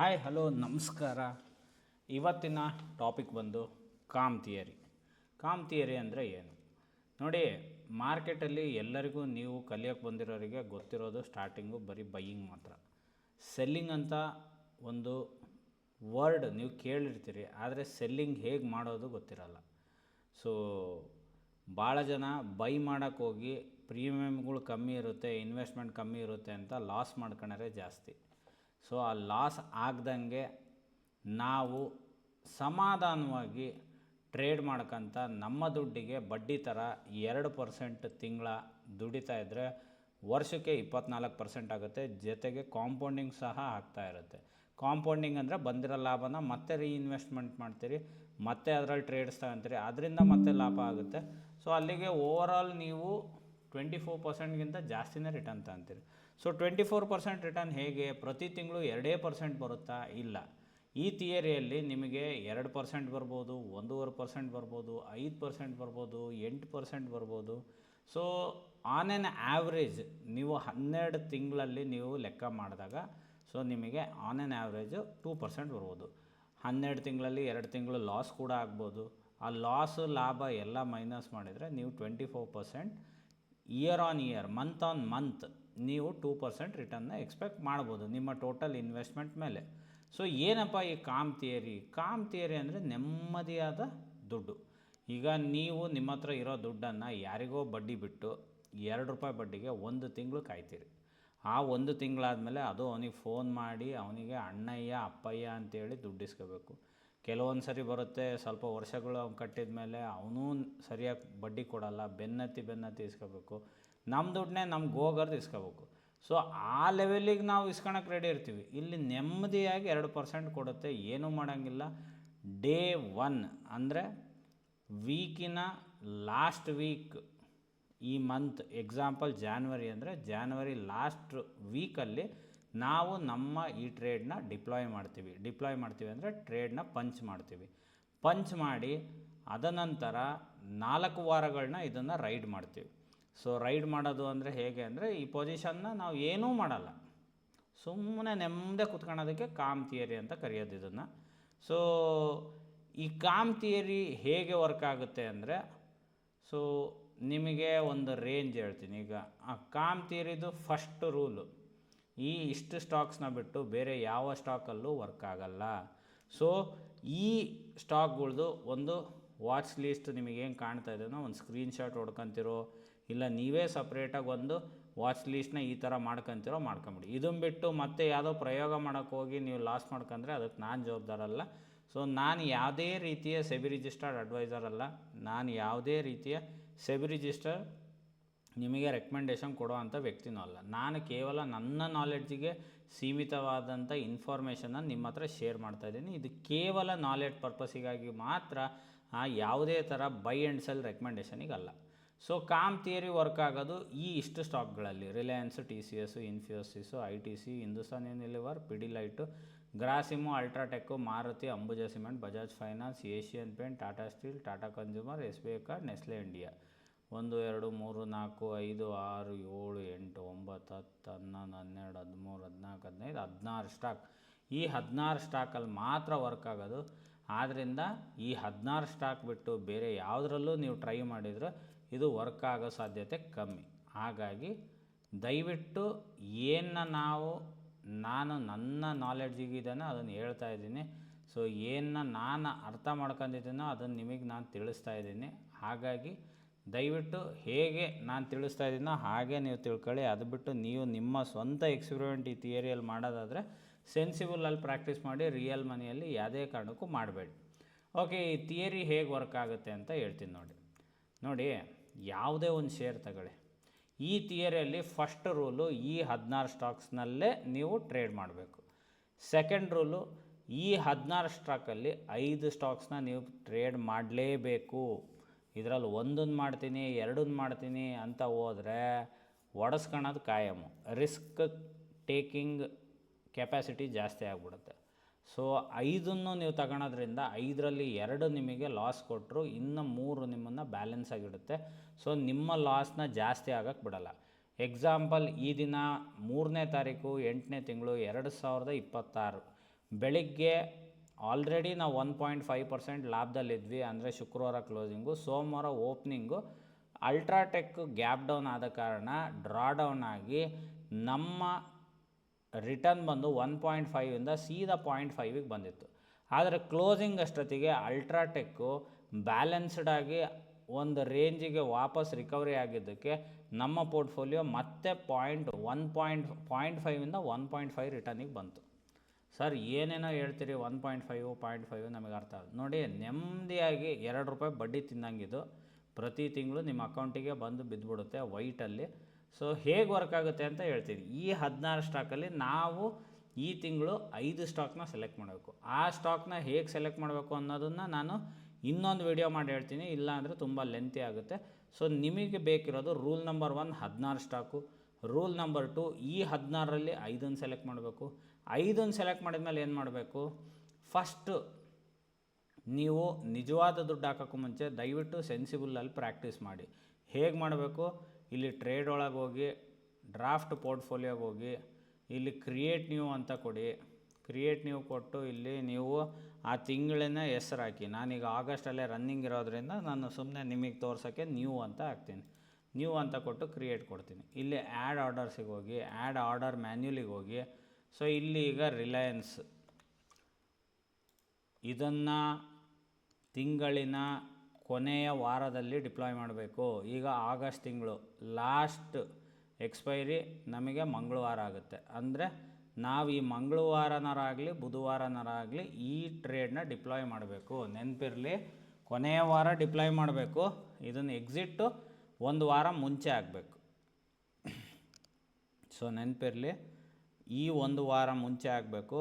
Hi hello ನಮಸ್ಕಾರ. ಇವತ್ತಿನ topic ಬಂದು ಕಾಮ್ ಥಿಯರಿ ಅಂದರೆ ಏನು ನೋಡಿ. ಮಾರ್ಕೆಟಲ್ಲಿ ಎಲ್ಲರಿಗೂ ನೀವು ಕಲಿಯೋಕ್ಕೆ ಬಂದಿರೋರಿಗೆ ಗೊತ್ತಿರೋದು ಸ್ಟಾರ್ಟಿಂಗು ಬರೀ ಬೈಯಿಂಗ್ ಮಾತ್ರ. ಸೆಲ್ಲಿಂಗ್ ಅಂತ ಒಂದು ವರ್ಡ್ ನೀವು ಕೇಳಿರ್ತೀರಿ, ಆದರೆ ಸೆಲ್ಲಿಂಗ್ ಹೇಗೆ ಮಾಡೋದು ಗೊತ್ತಿರಲ್ಲ. ಸೊ ಭಾಳ ಜನ ಬೈ ಮಾಡೋಕ್ಕೆ ಹೋಗಿ ಪ್ರೀಮಿಯಮ್ಗಳು ಕಮ್ಮಿ ಇರುತ್ತೆ, ಇನ್ವೆಸ್ಟ್ಮೆಂಟ್ ಕಮ್ಮಿ ಇರುತ್ತೆ ಅಂತ ಲಾಸ್ ಮಾಡ್ಕೊಂಡ್ರೆ ಜಾಸ್ತಿ. ಸೊ ಆ ಲಾಸ್ ಆಗ್ದಂಗೆ ನಾವು ಸಮಾಧಾನವಾಗಿ ಟ್ರೇಡ್ ಮಾಡ್ಕೊಂತ ನಮ್ಮ ದುಡ್ಡಿಗೆ ಬಡ್ಡಿ ಥರ 2% ತಿಂಗಳ ದುಡಿತಾ ಇದ್ದರೆ ವರ್ಷಕ್ಕೆ 24% ಆಗುತ್ತೆ. ಜೊತೆಗೆ ಕಾಂಪೌಂಡಿಂಗ್ ಸಹ ಆಗ್ತಾ ಇರುತ್ತೆ. ಕಾಂಪೌಂಡಿಂಗ್ ಅಂದರೆ ಬಂದಿರೋ ಲಾಭನ ಮತ್ತೆ ರೀಇನ್ವೆಸ್ಟ್ಮೆಂಟ್ ಮಾಡ್ತೀರಿ, ಮತ್ತೆ ಅದರಲ್ಲಿ ಟ್ರೇಡ್ಸ್ ತಗೊಂತೀರಿ, ಅದರಿಂದ ಮತ್ತೆ ಲಾಭ ಆಗುತ್ತೆ. ಸೊ ಅಲ್ಲಿಗೆ ಓವರಾಲ್ ನೀವು 24%ಗಿಂತ ಜಾಸ್ತಿನೇ ರಿಟರ್ನ್ ತಗೊಂತೀರಿ. ಸೊ 24% ರಿಟರ್ನ್ ಹೇಗೆ? ಪ್ರತಿ ತಿಂಗಳು 2% ಬರುತ್ತಾ? ಇಲ್ಲ. ಈ ಥಿಯರಿಯಲ್ಲಿ ನಿಮಗೆ 2% ಬರ್ಬೋದು, 1.5% ಬರ್ಬೋದು, 5% ಬರ್ಬೋದು, 8% ಬರ್ಬೋದು. ಸೊ ಆನ್ ಆ್ಯನ್ ಆ್ಯಾವ್ರೇಜ್ ನೀವು 12 ತಿಂಗಳಲ್ಲಿ ನೀವು ಲೆಕ್ಕ ಮಾಡಿದಾಗ ಸೊ ನಿಮಗೆ ಆನ್ ಆ್ಯನ್ ಆ್ಯಾವ್ರೇಜು 2% ಬರ್ಬೋದು. 12 ತಿಂಗಳಲ್ಲಿ 2 ತಿಂಗಳು ಲಾಸ್ ಕೂಡ ಆಗ್ಬೋದು. ಆ ಲಾಸು ಲಾಭ ಎಲ್ಲ ಮೈನಸ್ ಮಾಡಿದರೆ ನೀವು 24% year on year, month on month ನೀವು 2% ರಿಟರ್ನ್ನ ಎಕ್ಸ್ಪೆಕ್ಟ್ ಮಾಡ್ಬೋದು ನಿಮ್ಮ ಟೋಟಲ್ ಇನ್ವೆಸ್ಟ್ಮೆಂಟ್ ಮೇಲೆ. ಸೊ ಏನಪ್ಪ ಈ ಕಾಮ್ ಥಿಯರಿ ಅಂದರೆ ನೆಮ್ಮದಿಯಾದ ದುಡ್ಡು. ಈಗ ನೀವು ನಿಮ್ಮ ಹತ್ರ ಇರೋ ದುಡ್ಡನ್ನು ಯಾರಿಗೋ ಬಡ್ಡಿ ಬಿಟ್ಟು ₹2 ಬಡ್ಡಿಗೆ 1 ತಿಂಗಳು ಕಾಯ್ತೀರಿ. ಆ 1 ತಿಂಗಳಾದಮೇಲೆ ಅದು ಅವನಿಗೆ ಫೋನ್ ಮಾಡಿ ಅವನಿಗೆ ಅಣ್ಣಯ್ಯ ಅಪ್ಪಯ್ಯ ಅಂತೇಳಿ ದುಡ್ಡು ಇಸ್ಕೋಬೇಕು. ಕೆಲವೊಂದು ಸರಿ ಬರುತ್ತೆ, ಸ್ವಲ್ಪ ವರ್ಷಗಳು ಅವ್ನು ಕಟ್ಟಿದ ಮೇಲೆ ಅವನೂ ಸರಿಯಾಗಿ ಬಡ್ಡಿ ಕೊಡಲ್ಲ, ಬೆನ್ನತ್ತಿ ಇಸ್ಕೋಬೇಕು. ನಮ್ಮ ದುಡ್ಡನ್ನೇ ನಮ್ಗೆ ಹೋಗೋದು ಇಸ್ಕೋಬೇಕು. ಸೊ ಆ ಲೆವೆಲಿಗೆ ನಾವು ಇಸ್ಕೊಳಕ್ಕೆ ರೆಡಿ ಇರ್ತೀವಿ. ಇಲ್ಲಿ ನೆಮ್ಮದಿಯಾಗಿ 2% ಕೊಡುತ್ತೆ, ಏನೂ ಮಾಡೋಂಗಿಲ್ಲ. ಡೇ 1 ಅಂದರೆ ವೀಕಿನ ಲಾಸ್ಟ್ ವೀಕ್, ಈ ಮಂತ್ ಎಕ್ಸಾಂಪಲ್ ಜಾನ್ವರಿ ಅಂದರೆ ಜಾನ್ವರಿ ಲಾಸ್ಟ್ ವೀಕಲ್ಲಿ ನಾವು ನಮ್ಮ ಈ ಟ್ರೇಡ್ನ ಡಿಪ್ಲಾಯ್ ಮಾಡ್ತೀವಿ ಅಂದರೆ ಟ್ರೇಡ್ನ ಪಂಚ್ ಮಾಡಿ ಅದನಂತರ 4 ವಾರಗಳನ್ನ ಇದನ್ನು ರೈಡ್ ಮಾಡ್ತೀವಿ. ಸೊ ರೈಡ್ ಮಾಡೋದು ಅಂದರೆ ಹೇಗೆ ಅಂದರೆ ಈ ಪೊಸಿಷನ್ನ ನಾವು ಏನೂ ಮಾಡಲ್ಲ, ಸುಮ್ಮನೆ ನೆಮ್ಮದಿ ಕುತ್ಕೊಳ್ಳೋದಕ್ಕೆ ಕಾಮ್ ಥಿಯರಿ ಅಂತ ಕರೆಯೋದು ಇದನ್ನು. ಸೊ ಈ ಕಾಮ್ ಥಿಯರಿ ಹೇಗೆ ವರ್ಕ್ ಆಗುತ್ತೆ ಅಂದರೆ, ಸೊ ನಿಮಗೆ ಒಂದು ರೇಂಜ್ ಹೇಳ್ತೀನಿ. ಈಗ ಆ ಕಾಮ್ ಥಿಯರಿದು ಫಸ್ಟ್ ರೂಲು, ಇಷ್ಟು ಸ್ಟಾಕ್ಸ್ನ ಬಿಟ್ಟು ಬೇರೆ ಯಾವ ಸ್ಟಾಕಲ್ಲೂ ವರ್ಕ್ ಆಗಲ್ಲ. ಸೊ ಈ ಸ್ಟಾಕ್ಗಳ್ದು ಒಂದು ವಾಚ್ ಲೀಸ್ಟ್ ನಿಮಗೇನು ಕಾಣ್ತಾ ಇದೆಯೋ ಒಂದು ಸ್ಕ್ರೀನ್ಶಾಟ್ ಹೊಡ್ಕೊತಿರೋ, ಇಲ್ಲ ನೀವೇ ಸಪ್ರೇಟಾಗಿ ಒಂದು ವಾಚ್ ಲೀಸ್ಟ್ನ ಈ ಥರ ಮಾಡ್ಕೊಂಬಿಡಿ. ಇದನ್ನು ಬಿಟ್ಟು ಮತ್ತೆ ಯಾವುದೋ ಪ್ರಯೋಗ ಮಾಡೋಕ್ಕೆ ಹೋಗಿ ನೀವು ಲಾಸ್ ಮಾಡ್ಕೊಂಡ್ರೆ ಅದಕ್ಕೆ ನಾನು ಜವಾಬ್ದಾರಲ್ಲ. ಸೊ ನಾನು ಯಾವುದೇ ರೀತಿಯ ಸೆಬಿ ರಿಜಿಸ್ಟರ್ಡ್ ಅಡ್ವೈಸರ್ ಅಲ್ಲ, ನಾನು ಯಾವುದೇ ರೀತಿಯ ಸೆಬಿ ರಿಜಿಸ್ಟರ್ ನಿಮಗೆ ರೆಕಮೆಂಡೇಷನ್ ಕೊಡುವಂಥ ವ್ಯಕ್ತಿನೂ ಅಲ್ಲ. ನಾನು ಕೇವಲ ನನ್ನ ನಾಲೆಡ್ಜಿಗೆ ಸೀಮಿತವಾದಂಥ ಇನ್ಫಾರ್ಮೇಷನ್ನ ನಿಮ್ಮ ಹತ್ರ ಶೇರ್ ಮಾಡ್ತಾಯಿದ್ದೀನಿ. ಇದು ಕೇವಲ ನಾಲೆಡ್ಜ್ ಪರ್ಪಸ್ಸಿಗಾಗಿ ಮಾತ್ರ, ಯಾವುದೇ ಥರ ಬೈ ಆ್ಯಂಡ್ ಸೆಲ್ ರೆಕಮೆಂಡೇಷನಿಗಲ್ಲ. ಸೊ ಕಾಮ್ ಥಿಯರಿ ವರ್ಕ್ ಆಗೋದು ಇಷ್ಟು ಸ್ಟಾಕ್ಗಳಲ್ಲಿ: Reliance, TCS, Infosys, ITC, Hindustan Unilever, Pidilite, Grasim, UltraTech, Maruti, Ambuja cement, Bajaj finance, Asian paint, Tata steel, Tata consumer, SBI card, Nestle India. 1 2 3 4 5 6 7 8 9 10 11 12 13 14 15 16 stock. ಈ 16 ಸ್ಟಾಕಲ್ಲಿ ಮಾತ್ರ ವರ್ಕ್ ಆಗೋದು. ಆದ್ದರಿಂದ ಈ 16 ಸ್ಟಾಕ್ ಬಿಟ್ಟು ಬೇರೆ ಯಾವುದರಲ್ಲೂ ನೀವು ಟ್ರೈ ಮಾಡಿದರೆ ಇದು ವರ್ಕ್ ಆಗೋ ಸಾಧ್ಯತೆ ಕಮ್ಮಿ. ಹಾಗಾಗಿ ದಯವಿಟ್ಟು ನಾನು ನನ್ನ ನಾಲೆಡ್ಜಿಗಿದ್ದಾನೆ ಅದನ್ನು ಹೇಳ್ತಾ ಇದ್ದೀನಿ. ಸೊ ನಾನು ಅರ್ಥ ಮಾಡ್ಕೊಂಡಿದ್ದೀನೋ ಅದನ್ನು ನಿಮಗೆ ನಾನು ತಿಳಿಸ್ತಾ ಇದ್ದೀನಿ. ಹಾಗಾಗಿ ದಯವಿಟ್ಟು ಹೇಗೆ ನಾನು ತಿಳಿಸ್ತಾ ಇದ್ದೀನೋ ಹಾಗೆ ನೀವು ತಿಳ್ಕೊಳ್ಳಿ. ಅದು ಬಿಟ್ಟು ನೀವು ನಿಮ್ಮ ಸ್ವಂತ ಎಕ್ಸ್ಪೆರಿಮೆಂಟ್ ಈ ಥಿಯರಿಯಲ್ಲಿ ಮಾಡೋದಾದರೆ ಸೆನ್ಸಿಬಲಲ್ಲಿ ಪ್ರಾಕ್ಟೀಸ್ ಮಾಡಿ, ರಿಯಲ್ ಮನಿಯಲ್ಲಿ ಯಾವುದೇ ಕಾರಣಕ್ಕೂ ಮಾಡಬೇಡಿ. ಓಕೆ, ಈ ಥಿಯರಿ ಹೇಗೆ ವರ್ಕ್ ಆಗುತ್ತೆ ಅಂತ ಹೇಳ್ತೀನಿ ನೋಡಿ. ಯಾವುದೇ ಒಂದು ಶೇರ್ ತಗೊಳ್ಳಿ, ಈ ಥಿಯರಿಯಲ್ಲಿ ಫಸ್ಟ್ ರೂಲು ಈ 16 ಸ್ಟಾಕ್ಸ್ನಲ್ಲೇ ನೀವು ಟ್ರೇಡ್ ಮಾಡಬೇಕು. ಸೆಕೆಂಡ್ ರೂಲು, ಈ 16 ಸ್ಟಾಕಲ್ಲಿ 5 ಸ್ಟಾಕ್ಸ್ನ ನೀವು ಟ್ರೇಡ್ ಮಾಡಲೇಬೇಕು. ಇದರಲ್ಲಿ 1 ಮಾಡ್ತೀನಿ 2 ಮಾಡ್ತೀನಿ ಅಂತ ಹೋದರೆ ಒಡಿಸ್ಕೊಳ್ಳೋದು ಕಾಯಮು, ರಿಸ್ಕ್ ಟೇಕಿಂಗ್ ಕೆಪಾಸಿಟಿ ಜಾಸ್ತಿ ಆಗಿಬಿಡುತ್ತೆ. ಸೊ 5 ನೀವು ತಗೊಳೋದ್ರಿಂದ 5ರಲ್ಲಿ 2 ನಿಮಗೆ ಲಾಸ್ ಕೊಟ್ಟರು, ಇನ್ನು 3 ನಿಮ್ಮನ್ನು ಬ್ಯಾಲೆನ್ಸ್ ಆಗಿಡುತ್ತೆ. ಸೊ ನಿಮ್ಮ ಲಾಸ್ನ ಜಾಸ್ತಿ ಆಗೋಕ್ಕೆ ಬಿಡಲ್ಲ. ಎಕ್ಸಾಂಪಲ್, ಈ ದಿನ 3ನೇ ತಾರೀಕು 8ನೇ ತಿಂಗಳು 2026 ಬೆಳಿಗ್ಗೆ ಆಲ್ರೆಡಿ ನಾವು 1.5% ಲಾಭದಲ್ಲಿದ್ವಿ, ಅಂದರೆ ಶುಕ್ರವಾರ ಕ್ಲೋಸಿಂಗು. ಸೋಮವಾರ ಓಪ್ನಿಂಗು ಅಲ್ಟ್ರಾಟೆಕ್ ಗ್ಯಾಪ್ ಡೌನ್ ಆದ ಕಾರಣ ಡ್ರಾ ಡೌನ್ ಆಗಿ ನಮ್ಮ ರಿಟರ್ನ್ ಬಂದು 1.5ಇಂದ ಸೀದಾ 0.5ಗೆ ಬಂದಿತ್ತು. ಆದರೆ ಕ್ಲೋಸಿಂಗ್ ಅಷ್ಟೊತ್ತಿಗೆ ಅಲ್ಟ್ರಾಟೆಕ್ಕು ಬ್ಯಾಲೆನ್ಸ್ಡಾಗಿ ಒಂದು ರೇಂಜಿಗೆ ವಾಪಸ್ ರಿಕವರಿ ಆಗಿದ್ದಕ್ಕೆ ನಮ್ಮ ಪೋರ್ಟ್ಫೋಲಿಯೋ ಮತ್ತೆ 0.5ಇಂದ 1.5 ರಿಟರ್ನಿಗೆ ಬಂತು. ಸರ್ ಏನೇನೋ ಹೇಳ್ತೀರಿ, 1.5 ನಮಗೆ ಅರ್ಥ ಆಗುತ್ತೆ. ನೋಡಿ, ನೆಮ್ಮದಿಯಾಗಿ ₹2 ಬಡ್ಡಿ ತಿನ್ನಂಗಿದು ಪ್ರತಿ ತಿಂಗಳು ನಿಮ್ಮ ಅಕೌಂಟಿಗೆ ಬಂದು ಬಿದ್ದುಬಿಡುತ್ತೆ ವೈಟಲ್ಲಿ. ಸೊ ಹೇಗೆ ವರ್ಕ್ ಆಗುತ್ತೆ ಅಂತ ಹೇಳ್ತೀನಿ. ಈ 16 ಸ್ಟಾಕಲ್ಲಿ ನಾವು ಈ ತಿಂಗಳು 5 ಸ್ಟಾಕ್ನ ಸೆಲೆಕ್ಟ್ ಮಾಡಬೇಕು. ಆ ಸ್ಟಾಕ್ನ ಹೇಗೆ ಸೆಲೆಕ್ಟ್ ಮಾಡಬೇಕು ಅನ್ನೋದನ್ನು ನಾನು ಇನ್ನೊಂದು ವಿಡಿಯೋ ಮಾಡಿ ಹೇಳ್ತೀನಿ, ಇಲ್ಲ ಅಂದರೆ ತುಂಬ ಲೆಂತಿ ಆಗುತ್ತೆ. ಸೊ ನಿಮಗೆ ಬೇಕಿರೋದು rule number 1 16 stock, rule number 2 ಈ 16ರಲ್ಲಿ 5 ಸೆಲೆಕ್ಟ್ ಮಾಡಬೇಕು. 5 ಸೆಲೆಕ್ಟ್ ಮಾಡಿದ ಮೇಲೆ ಏನು ಮಾಡಬೇಕು, ಫಸ್ಟು ನೀವು ನಿಜವಾದ ದುಡ್ಡು ಹಾಕೋಕ್ಕೂ ಮುಂಚೆ ದಯವಿಟ್ಟು ಸೆನ್ಸಿಬಲಲ್ಲಿ ಪ್ರಾಕ್ಟೀಸ್ ಮಾಡಿ. ಹೇಗೆ ಮಾಡಬೇಕು, ಇಲ್ಲಿ ಟ್ರೇಡ್ ಒಳಗೆ ಹೋಗಿ ಡ್ರಾಫ್ಟ್ ಪೋರ್ಟ್ಫೋಲಿಯೋಗೆ ಹೋಗಿ ಇಲ್ಲಿ ಕ್ರಿಯೇಟ್ ನ್ಯೂ ಅಂತ ಕೊಡಿ. ಕ್ರಿಯೇಟ್ ನ್ಯೂ ಕೊಟ್ಟು ಇಲ್ಲಿ ನೀವು ಆ ತಿಂಗಳನ್ನ ಹೆಸರು ಹಾಕಿ. ನಾನೀಗ ಆಗಸ್ಟಲ್ಲೇ ರನ್ನಿಂಗ್ ಇರೋದ್ರಿಂದ ನಾನು ಸುಮ್ಮನೆ ನಿಮಗೆ ತೋರ್ಸೋಕ್ಕೆ ನ್ಯೂ ಅಂತ ಹಾಕ್ತೀನಿ. ನ್ಯೂ ಅಂತ ಕೊಟ್ಟು ಕ್ರಿಯೇಟ್ ಕೊಡ್ತೀನಿ. ಇಲ್ಲಿ ಆ್ಯಡ್ ಆರ್ಡರ್ಸಿಗೆ ಹೋಗಿ ಆ್ಯಡ್ ಆರ್ಡರ್ ಮ್ಯಾನ್ಯುಲಿಗೆ ಹೋಗಿ. ಸೊ ಇಲ್ಲಿ ಈಗ ರಿಲಯನ್ಸ್ ಇದನ್ನು ತಿಂಗಳಿನ ಕೊನೆಯ ವಾರದಲ್ಲಿ ಡಿಪ್ಲಾಯ್ ಮಾಡಬೇಕು. ಈಗ ಆಗಸ್ಟ್ ತಿಂಗಳು ಲಾಸ್ಟ್ ಎಕ್ಸ್ಪೈರಿ ನಮಗೆ ಮಂಗಳವಾರ ಆಗುತ್ತೆ. ಅಂದರೆ ನಾವು ಈ ಮಂಗಳವಾರನರಾಗಲಿ ಬುಧವಾರನರಾಗಲಿ ಈ ಟ್ರೇಡ್ನ ಡಿಪ್ಲಾಯ್ ಮಾಡಬೇಕು. ನೆನಪಿರಲಿ, ಕೊನೆಯ ವಾರ ಡಿಪ್ಲಾಯ್ ಮಾಡಬೇಕು. ಇದನ್ನು ಎಕ್ಸಿಟ್ಟು 1 ವಾರ ಮುಂಚೆ ಆಗಬೇಕು. ಸೊ ನೆನಪಿರಲಿ, ಈ 1 ವಾರ ಮುಂಚೆ ಆಗಬೇಕು.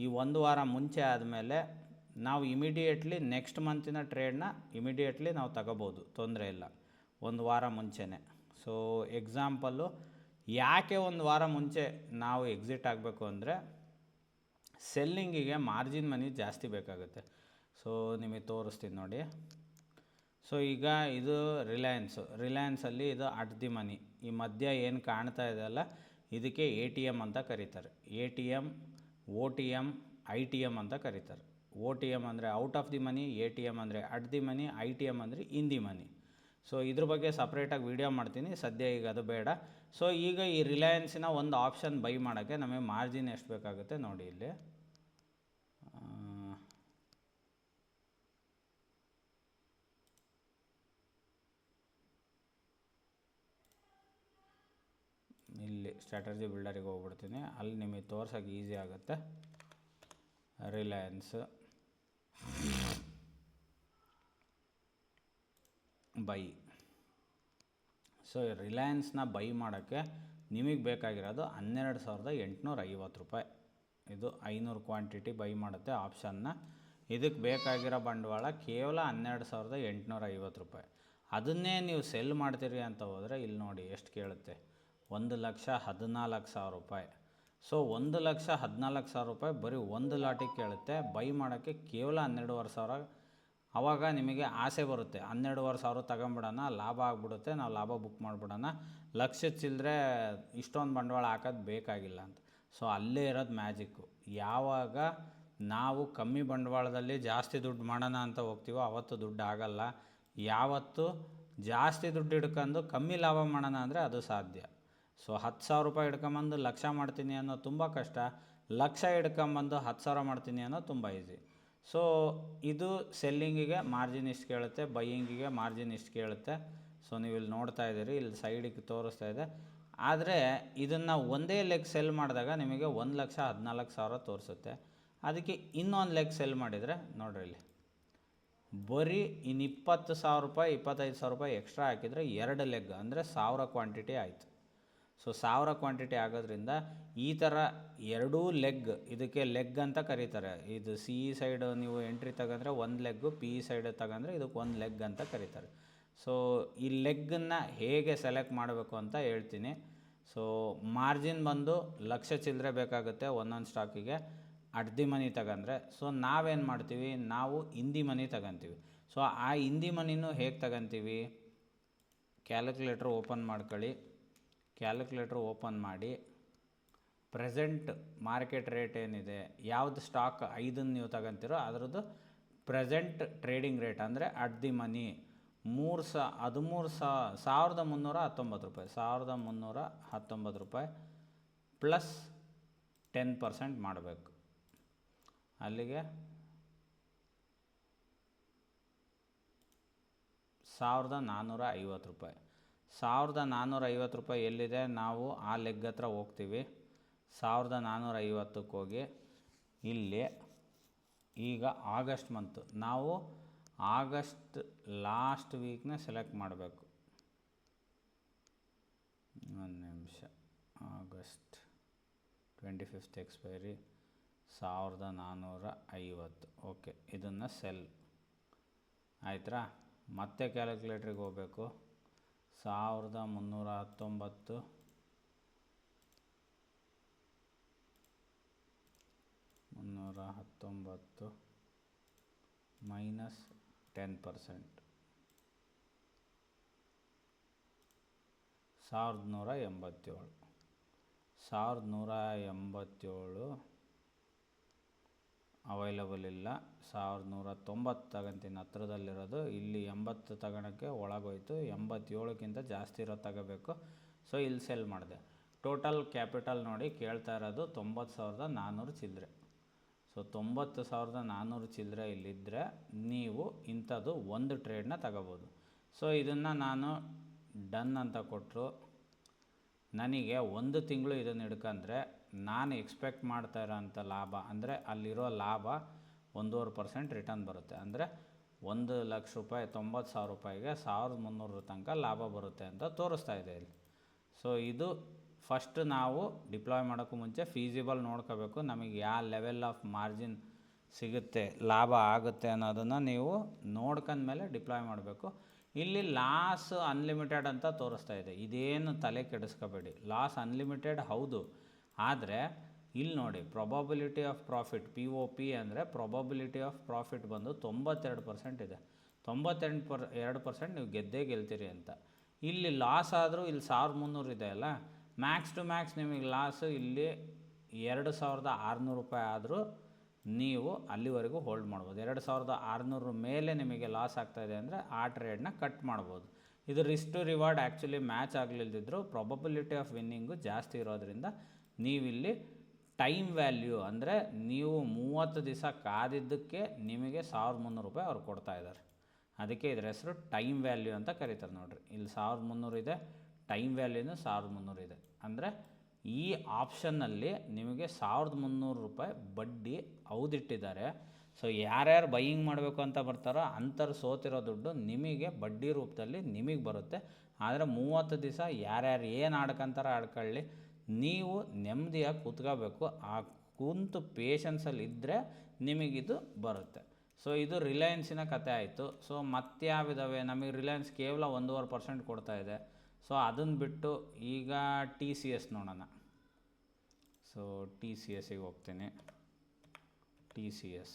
ಈ 1 ವಾರ ಮುಂಚೆ ಆದಮೇಲೆ ನಾವು ಇಮಿಡಿಯೇಟ್ಲಿ ನೆಕ್ಸ್ಟ್ ಮಂತಿನ ಟ್ರೇಡ್ನ ಇಮಿಡಿಯೇಟ್ಲಿ ನಾವು ತಗೋಬೋದು, ತೊಂದರೆ ಇಲ್ಲ, 1 ವಾರ ಮುಂಚೆನೇ. ಸೊ ಎಕ್ಸಾಂಪಲ್ಲು ಯಾಕೆ 1 ವಾರ ಮುಂಚೆ ನಾವು ಎಕ್ಸಿಟ್ ಆಗಬೇಕು ಅಂದರೆ ಸೆಲ್ಲಿಂಗಿಗೆ ಮಾರ್ಜಿನ್ ಮನಿ ಜಾಸ್ತಿ ಬೇಕಾಗುತ್ತೆ. ಸೊ ನಿಮಗೆ ತೋರಿಸ್ತೀನಿ ನೋಡಿ. ಸೊ ಈಗ ಇದು ರಿಲಯನ್ಸಲ್ಲಿ ಇದು ಅಟ್ ದಿ ಮನಿ, ಈ ಮಧ್ಯ ಏನು ಕಾಣ್ತಾ ಇದೆಯಲ್ಲ ಇದಕ್ಕೆ ATM ಅಂತ ಕರೀತಾರೆ. ATM, OTM, ITM ಅಂತ ಕರೀತಾರೆ. OTM ಅಂದರೆ out of the money, ATM ಅಂದರೆ ಅಟ್ ದಿ ಮನಿ, ITM ಅಂದರೆ ಇನ್ ದಿ ಮನಿ. ಸೊ ಇದ್ರ ಬಗ್ಗೆ ಸಪ್ರೇಟಾಗಿ ವೀಡಿಯೋ ಮಾಡ್ತೀನಿ, ಸದ್ಯ ಈಗ ಅದು ಬೇಡ. ಸೊ ಈಗ ಈ ರಿಲಯನ್ಸಿನ ಒಂದು ಆಪ್ಷನ್ ಬೈ ಮಾಡೋಕ್ಕೆ ನಮಗೆ ಮಾರ್ಜಿನ್ ಎಷ್ಟು ಬೇಕಾಗುತ್ತೆ ನೋಡಿ. ಇಲ್ಲಿ ಇಲ್ಲಿ ಸ್ಟ್ರಾಟಜಿ ಬಿಲ್ಡರಿಗೆ ಹೋಗ್ಬಿಡ್ತೀನಿ, ಅಲ್ಲಿ ನಿಮಗೆ ತೋರ್ಸೋಕ್ಕೆ ಈಸಿ ಆಗುತ್ತೆ. ರಿಲಯನ್ಸ್ ಬೈ. ಸೊ ರಿಲಯನ್ಸ್ನ ಬೈ ಮಾಡೋಕ್ಕೆ ನಿಮಗೆ ಬೇಕಾಗಿರೋದು ₹12,850. ಇದು 500 ಕ್ವಾಂಟಿಟಿ ಬೈ ಮಾಡುತ್ತೆ ಆಪ್ಷನ್ನ. ಇದಕ್ಕೆ ಬೇಕಾಗಿರೋ ಬಂಡವಾಳ ಕೇವಲ ₹12,850. ಅದನ್ನೇ ನೀವು ಸೆಲ್ ಮಾಡ್ತೀರಿ ಅಂತ ಹೋದರೆ ಇಲ್ಲಿ ನೋಡಿ ಎಷ್ಟು ಕೇಳುತ್ತೆ, ₹1,14,000. ಸೊ ₹1,14,000 ಬರೀ ಒಂದು ಲಾಟಿಗೆ ಕೇಳುತ್ತೆ. ಬೈ ಮಾಡೋಕ್ಕೆ ಕೇವಲ 12,500. ಆವಾಗ ನಿಮಗೆ ಆಸೆ ಬರುತ್ತೆ, 12,500 ತಗೊಂಬಿಡೋಣ, ಲಾಭ ಆಗಿಬಿಡುತ್ತೆ, ನಾವು ಲಾಭ ಬುಕ್ ಮಾಡಿಬಿಡೋಣ, ಲಕ್ಷ ಚಿಲ್ಲರೆ ಇಷ್ಟೊಂದು ಬಂಡವಾಳ ಹಾಕೋದು ಬೇಕಾಗಿಲ್ಲ ಅಂತ. ಸೊ ಅಲ್ಲೇ ಇರೋದು ಮ್ಯಾಜಿಕ್ಕು. ಯಾವಾಗ ನಾವು ಕಮ್ಮಿ ಬಂಡವಾಳದಲ್ಲಿ ಜಾಸ್ತಿ ದುಡ್ಡು ಮಾಡೋಣ ಅಂತ ಹೋಗ್ತೀವೋ ಅವತ್ತು ದುಡ್ಡು ಆಗಲ್ಲ. ಯಾವತ್ತು ಜಾಸ್ತಿ ದುಡ್ಡು ಹಿಡ್ಕೊಂಡು ಕಮ್ಮಿ ಲಾಭ ಮಾಡೋಣ ಅಂದರೆ ಅದು ಸಾಧ್ಯ. ಸೊ ₹10,000 ಹಿಡ್ಕೊಂಬಂದು ಲಕ್ಷ ಮಾಡ್ತೀನಿ ಅನ್ನೋದು ತುಂಬ ಕಷ್ಟ. ಲಕ್ಷ ಹಿಡ್ಕೊಂಬಂದು 10,000 ಮಾಡ್ತೀನಿ ಅನ್ನೋದು ತುಂಬ ಈಸಿ. ಸೊ ಇದು ಸೆಲ್ಲಿಂಗಿಗೆ ಮಾರ್ಜಿನ್ ಇಷ್ಟು ಕೇಳುತ್ತೆ, ಬೈಯಿಂಗಿಗೆ ಮಾರ್ಜಿನ್ ಇಷ್ಟು ಕೇಳುತ್ತೆ. ಸೊ ನೀವು ಇಲ್ಲಿ ನೋಡ್ತಾ ಇದ್ದೀರಿ, ಇಲ್ಲಿ ಸೈಡಿಗೆ ತೋರಿಸ್ತಾ ಇದೆ. ಆದರೆ ಇದನ್ನು ಒಂದೇ ಲೆಗ್ ಸೆಲ್ ಮಾಡಿದಾಗ ನಿಮಗೆ ₹1,14,000 ತೋರಿಸುತ್ತೆ. ಅದಕ್ಕೆ ಇನ್ನೊಂದು ಲೆಗ್ ಸೆಲ್ ಮಾಡಿದರೆ ನೋಡ್ರಿ, ಇಲ್ಲಿ ಬರೀ ಇನ್ನು ₹20,000 ₹25,000 ಎಕ್ಸ್ಟ್ರಾ ಹಾಕಿದರೆ 2 ಲೆಗ್ ಅಂದರೆ 1000 ಕ್ವಾಂಟಿಟಿ ಆಯಿತು. ಸೊ 1000 ಕ್ವಾಂಟಿಟಿ ಆಗೋದ್ರಿಂದ ಈ ಥರ 2 ಲೆಗ್, ಇದಕ್ಕೆ ಲೆಗ್ ಅಂತ ಕರೀತಾರೆ. ಇದು CE ಸೈಡು ನೀವು ಎಂಟ್ರಿ ತಗೊಂಡ್ರೆ 1 ಲೆಗ್ಗು, PE ಸೈಡ್ ತಗೊಂಡ್ರೆ ಇದಕ್ಕೆ 1 ಲೆಗ್ ಅಂತ ಕರೀತಾರೆ. ಸೊ ಈ ಲೆಗ್ಗನ್ನು ಹೇಗೆ ಸೆಲೆಕ್ಟ್ ಮಾಡಬೇಕು ಅಂತ ಹೇಳ್ತೀನಿ. ಸೊ ಮಾರ್ಜಿನ್ ಬಂದು ಲಕ್ಷ ಚಿಲ್ಲರೆ ಬೇಕಾಗುತ್ತೆ ಒಂದೊಂದು ಸ್ಟಾಕಿಗೆ ಅಟ್ ದಿ ಮನಿ ತಗೊಂಡ್ರೆ. ಸೊ ನಾವೇನು ಮಾಡ್ತೀವಿ, ನಾವು ಇನ್ ದಿ ಮನಿ ತಗೊತೀವಿ. ಸೊ ಆ ಇನ್ ದಿ ಮನಿನೂ ಹೇಗೆ ತಗೊತೀವಿ, ಕ್ಯಾಲ್ಕುಲೇಟ್ರ್ ಓಪನ್ ಮಾಡ್ಕೊಳ್ಳಿ. ಕ್ಯಾಲ್ಕುಲೇಟ್ರ್ ಓಪನ್ ಮಾಡಿ ಪ್ರೆಸೆಂಟ್ ಮಾರ್ಕೆಟ್ ರೇಟ್ ಏನಿದೆ, ಯಾವುದು ಸ್ಟಾಕ್ 5 ನೀವು ತಗೊಂತೀರೋ ಅದರದ್ದು ಪ್ರೆಸೆಂಟ್ ಟ್ರೇಡಿಂಗ್ ರೇಟ್ ಅಂದರೆ ಅಟ್ ದಿ ಮನಿ 1319 ರೂಪಾಯಿ, 1319 ರೂಪಾಯಿ ಪ್ಲಸ್ 10% ಮಾಡಬೇಕು. ಅಲ್ಲಿಗೆ 1450 ರೂಪಾಯಿ. 1450 ರೂಪಾಯಿ ಎಲ್ಲಿದೆ, ನಾವು ಆ ಲೆಗ್ ಹತ್ರ ಹೋಗ್ತೀವಿ. 1450ಕ್ಕೆ ಹೋಗಿ ಇಲ್ಲಿ ಈಗ ಆಗಸ್ಟ್ ಮಂತು, ನಾವು ಆಗಸ್ಟ್ ಲಾಸ್ಟ್ ವೀಕ್ನ ಸೆಲೆಕ್ಟ್ ಮಾಡಬೇಕು. ಒಂದು ನಿಮಿಷ, ಆಗಸ್ಟ್ 25th ಎಕ್ಸ್ಪೈರಿ 1450. ಓಕೆ, ಇದನ್ನು ಸೆಲ್ ಆಯ್ತಾ. ಮತ್ತೆ ಕ್ಯಾಲ್ಕುಲೇಟ್ರಿಗೆ ಹೋಗಬೇಕು. 1319 ಮೈನಸ್ 10%, 1187 ಅವೈಲಬಲ್ ಇಲ್ಲ. 1190 ತಗೊಂತೀನಿ, ಹತ್ರದಲ್ಲಿರೋದು. ಇಲ್ಲಿ 80 ತಗೊಳಕ್ಕೆ ಒಳಗೋಯ್ತು, 87ಕ್ಕಿಂತ ಜಾಸ್ತಿ ಇರೋದು ತಗೋಬೇಕು. ಸೊ ಇಲ್ಲಿ ಸೆಲ್ ಮಾಡಿದೆ. ಟೋಟಲ್ ಕ್ಯಾಪಿಟಲ್ ನೋಡಿ ಕೇಳ್ತಾ ಇರೋದು 90,400 ಚಿಲ್ಲರೆ. ಸೊ 90,400 ಚಿಲ್ಲರೆ ಇಲ್ಲಿದ್ದರೆ ನೀವು ಇಂಥದ್ದು ಒಂದು ಟ್ರೇಡ್ನ ತಗೋಬೋದು. ಸೊ ಇದನ್ನು ನಾನು ಡನ್ ಅಂತ ಕೊಟ್ಟರು. ನನಗೆ 1 ತಿಂಗಳು ಇದನ್ನು ಹಿಡ್ಕಂಡ್ರೆ ನಾನು ಎಕ್ಸ್ಪೆಕ್ಟ್ ಮಾಡ್ತಾ ಇರೋಂಥ ಲಾಭ ಅಂದರೆ ಅಲ್ಲಿರೋ ಲಾಭ 1.5% ರಿಟರ್ನ್ ಬರುತ್ತೆ. ಅಂದರೆ 1,00,000 ರೂಪಾಯಿ 90,000 ರೂಪಾಯಿಗೆ 1,300 ತನಕ ಲಾಭ ಬರುತ್ತೆ ಅಂತ ತೋರಿಸ್ತಾ ಇದೆ ಇಲ್ಲಿ. ಸೊ ಇದು ಫಸ್ಟ್ ನಾವು ಡಿಪ್ಲಾಯ್ ಮಾಡೋಕ್ಕೂ ಮುಂಚೆ ಫೀಸಿಬಲ್ ನೋಡ್ಕೋಬೇಕು. ನಮಗೆ ಯಾವ ಲೆವೆಲ್ ಆಫ್ ಮಾರ್ಜಿನ್ ಸಿಗುತ್ತೆ, ಲಾಭ ಆಗುತ್ತೆ ಅನ್ನೋದನ್ನು ನೀವು ನೋಡ್ಕೊಂಡ್ಮೇಲೆ ಡಿಪ್ಲಾಯ್ ಮಾಡಬೇಕು. ಇಲ್ಲಿ ಲಾಸ್ ಅನ್ಲಿಮಿಟೆಡ್ ಅಂತ ತೋರಿಸ್ತಾ ಇದೆ. ಇದೇನು ತಲೆ ಕೆಡಿಸ್ಕೋಬೇಡಿ, ಲಾಸ್ ಅನ್ಲಿಮಿಟೆಡ್ ಹೌದು. ಆದರೆ ಇಲ್ಲಿ ನೋಡಿ ಪ್ರೊಬಬಿಲಿಟಿ ಆಫ್ ಪ್ರಾಫಿಟ್ POP ಅಂದರೆ ಪ್ರೊಬಬಿಲಿಟಿ ಆಫ್ ಪ್ರಾಫಿಟ್ ಬಂದು 92% ಇದೆ. 92% ನೀವು ಗೆದ್ದೇ ಗೆಲ್ತೀರಿ ಅಂತ. ಇಲ್ಲಿ ಲಾಸ್ ಆದರೂ ಇಲ್ಲಿ 1,300 ಇದೆ ಅಲ್ಲ, ಮ್ಯಾಕ್ಸ್ ಟು ಮ್ಯಾಕ್ಸ್ ನಿಮಗೆ ಲಾಸು ಇಲ್ಲಿ 2,600 ರೂಪಾಯಿ ಆದರೂ ನೀವು ಅಲ್ಲಿವರೆಗೂ ಹೋಲ್ಡ್ ಮಾಡ್ಬೋದು. 2,600 ಮೇಲೆ ನಿಮಗೆ ಲಾಸ್ ಆಗ್ತಾಯಿದೆ ಅಂದರೆ ಆ ಟ್ರೇಡ್ನ ಕಟ್ ಮಾಡ್ಬೋದು. ಇದು risk to reward actually match ಆಗಲಿಲ್ಲದಿದ್ದರೂ ಪ್ರೊಬಬಿಲಿಟಿ ಆಫ್ ವಿನ್ನಿಂಗು ಜಾಸ್ತಿ ಇರೋದ್ರಿಂದ ನೀವಿಲ್ಲಿ ಟೈಮ್ ವ್ಯಾಲ್ಯೂ ಅಂದರೆ ನೀವು 30 ದಿವಸ ಕಾದಿದ್ದಕ್ಕೆ ನಿಮಗೆ 1,300 ರೂಪಾಯಿ ಅವ್ರು ಕೊಡ್ತಾಯಿದ್ದಾರೆ. ಅದಕ್ಕೆ ಇದರ ಹೆಸರು ಟೈಮ್ ವ್ಯಾಲ್ಯೂ ಅಂತ ಕರೀತಾರೆ. ನೋಡಿರಿ, ಇಲ್ಲಿ 1,300 ಇದೆ, ಟೈಮ್ ವ್ಯಾಲ್ಯೂನು 1,300 ಇದೆ. ಅಂದರೆ ಈ ಆಪ್ಷನ್ನಲ್ಲಿ ನಿಮಗೆ 1,300 ರೂಪಾಯಿ ಬಡ್ಡಿ ಹೌದಿಟ್ಟಿದ್ದಾರೆ. ಸೊ ಯಾರ್ಯಾರು ಬೈಯಿಂಗ್ ಮಾಡಬೇಕು ಅಂತ ಬರ್ತಾರೋ ಅಂಥವ್ರು ಸೋತಿರೋ ದುಡ್ಡು ನಿಮಗೆ ಬಡ್ಡಿ ರೂಪದಲ್ಲಿ ನಿಮಗೆ ಬರುತ್ತೆ. ಆದರೆ 30 ದಿವಸ ಯಾರ್ಯಾರು ಏನು ಆಡ್ಕೊಂತಾರೋ ಆಡ್ಕೊಳ್ಳಿ, ನೀವು ನೆಮ್ಮದಿಯಾಗಿ ಕೂತ್ಕೋಬೇಕು. ಆ ಕುಂತು ಪೇಷನ್ಸಲ್ಲಿ ಇದ್ದರೆ ನಿಮಗಿದು ಬರುತ್ತೆ. ಸೊ ಇದು ರಿಲಯನ್ಸಿನ ಕತೆ ಆಯಿತು. ಸೊ ಮತ್ಯಾವಿದ್ದಾವೆ, ನಮಗೆ ರಿಲಯನ್ಸ್ ಕೇವಲ 1.5% ಕೊಡ್ತಾಯಿದೆ. ಸೊ ಅದನ್ನು ಬಿಟ್ಟು ಈಗ TCS ನೋಡೋಣ. ಸೊ TCSಗೆ ಹೋಗ್ತೀನಿ. TCS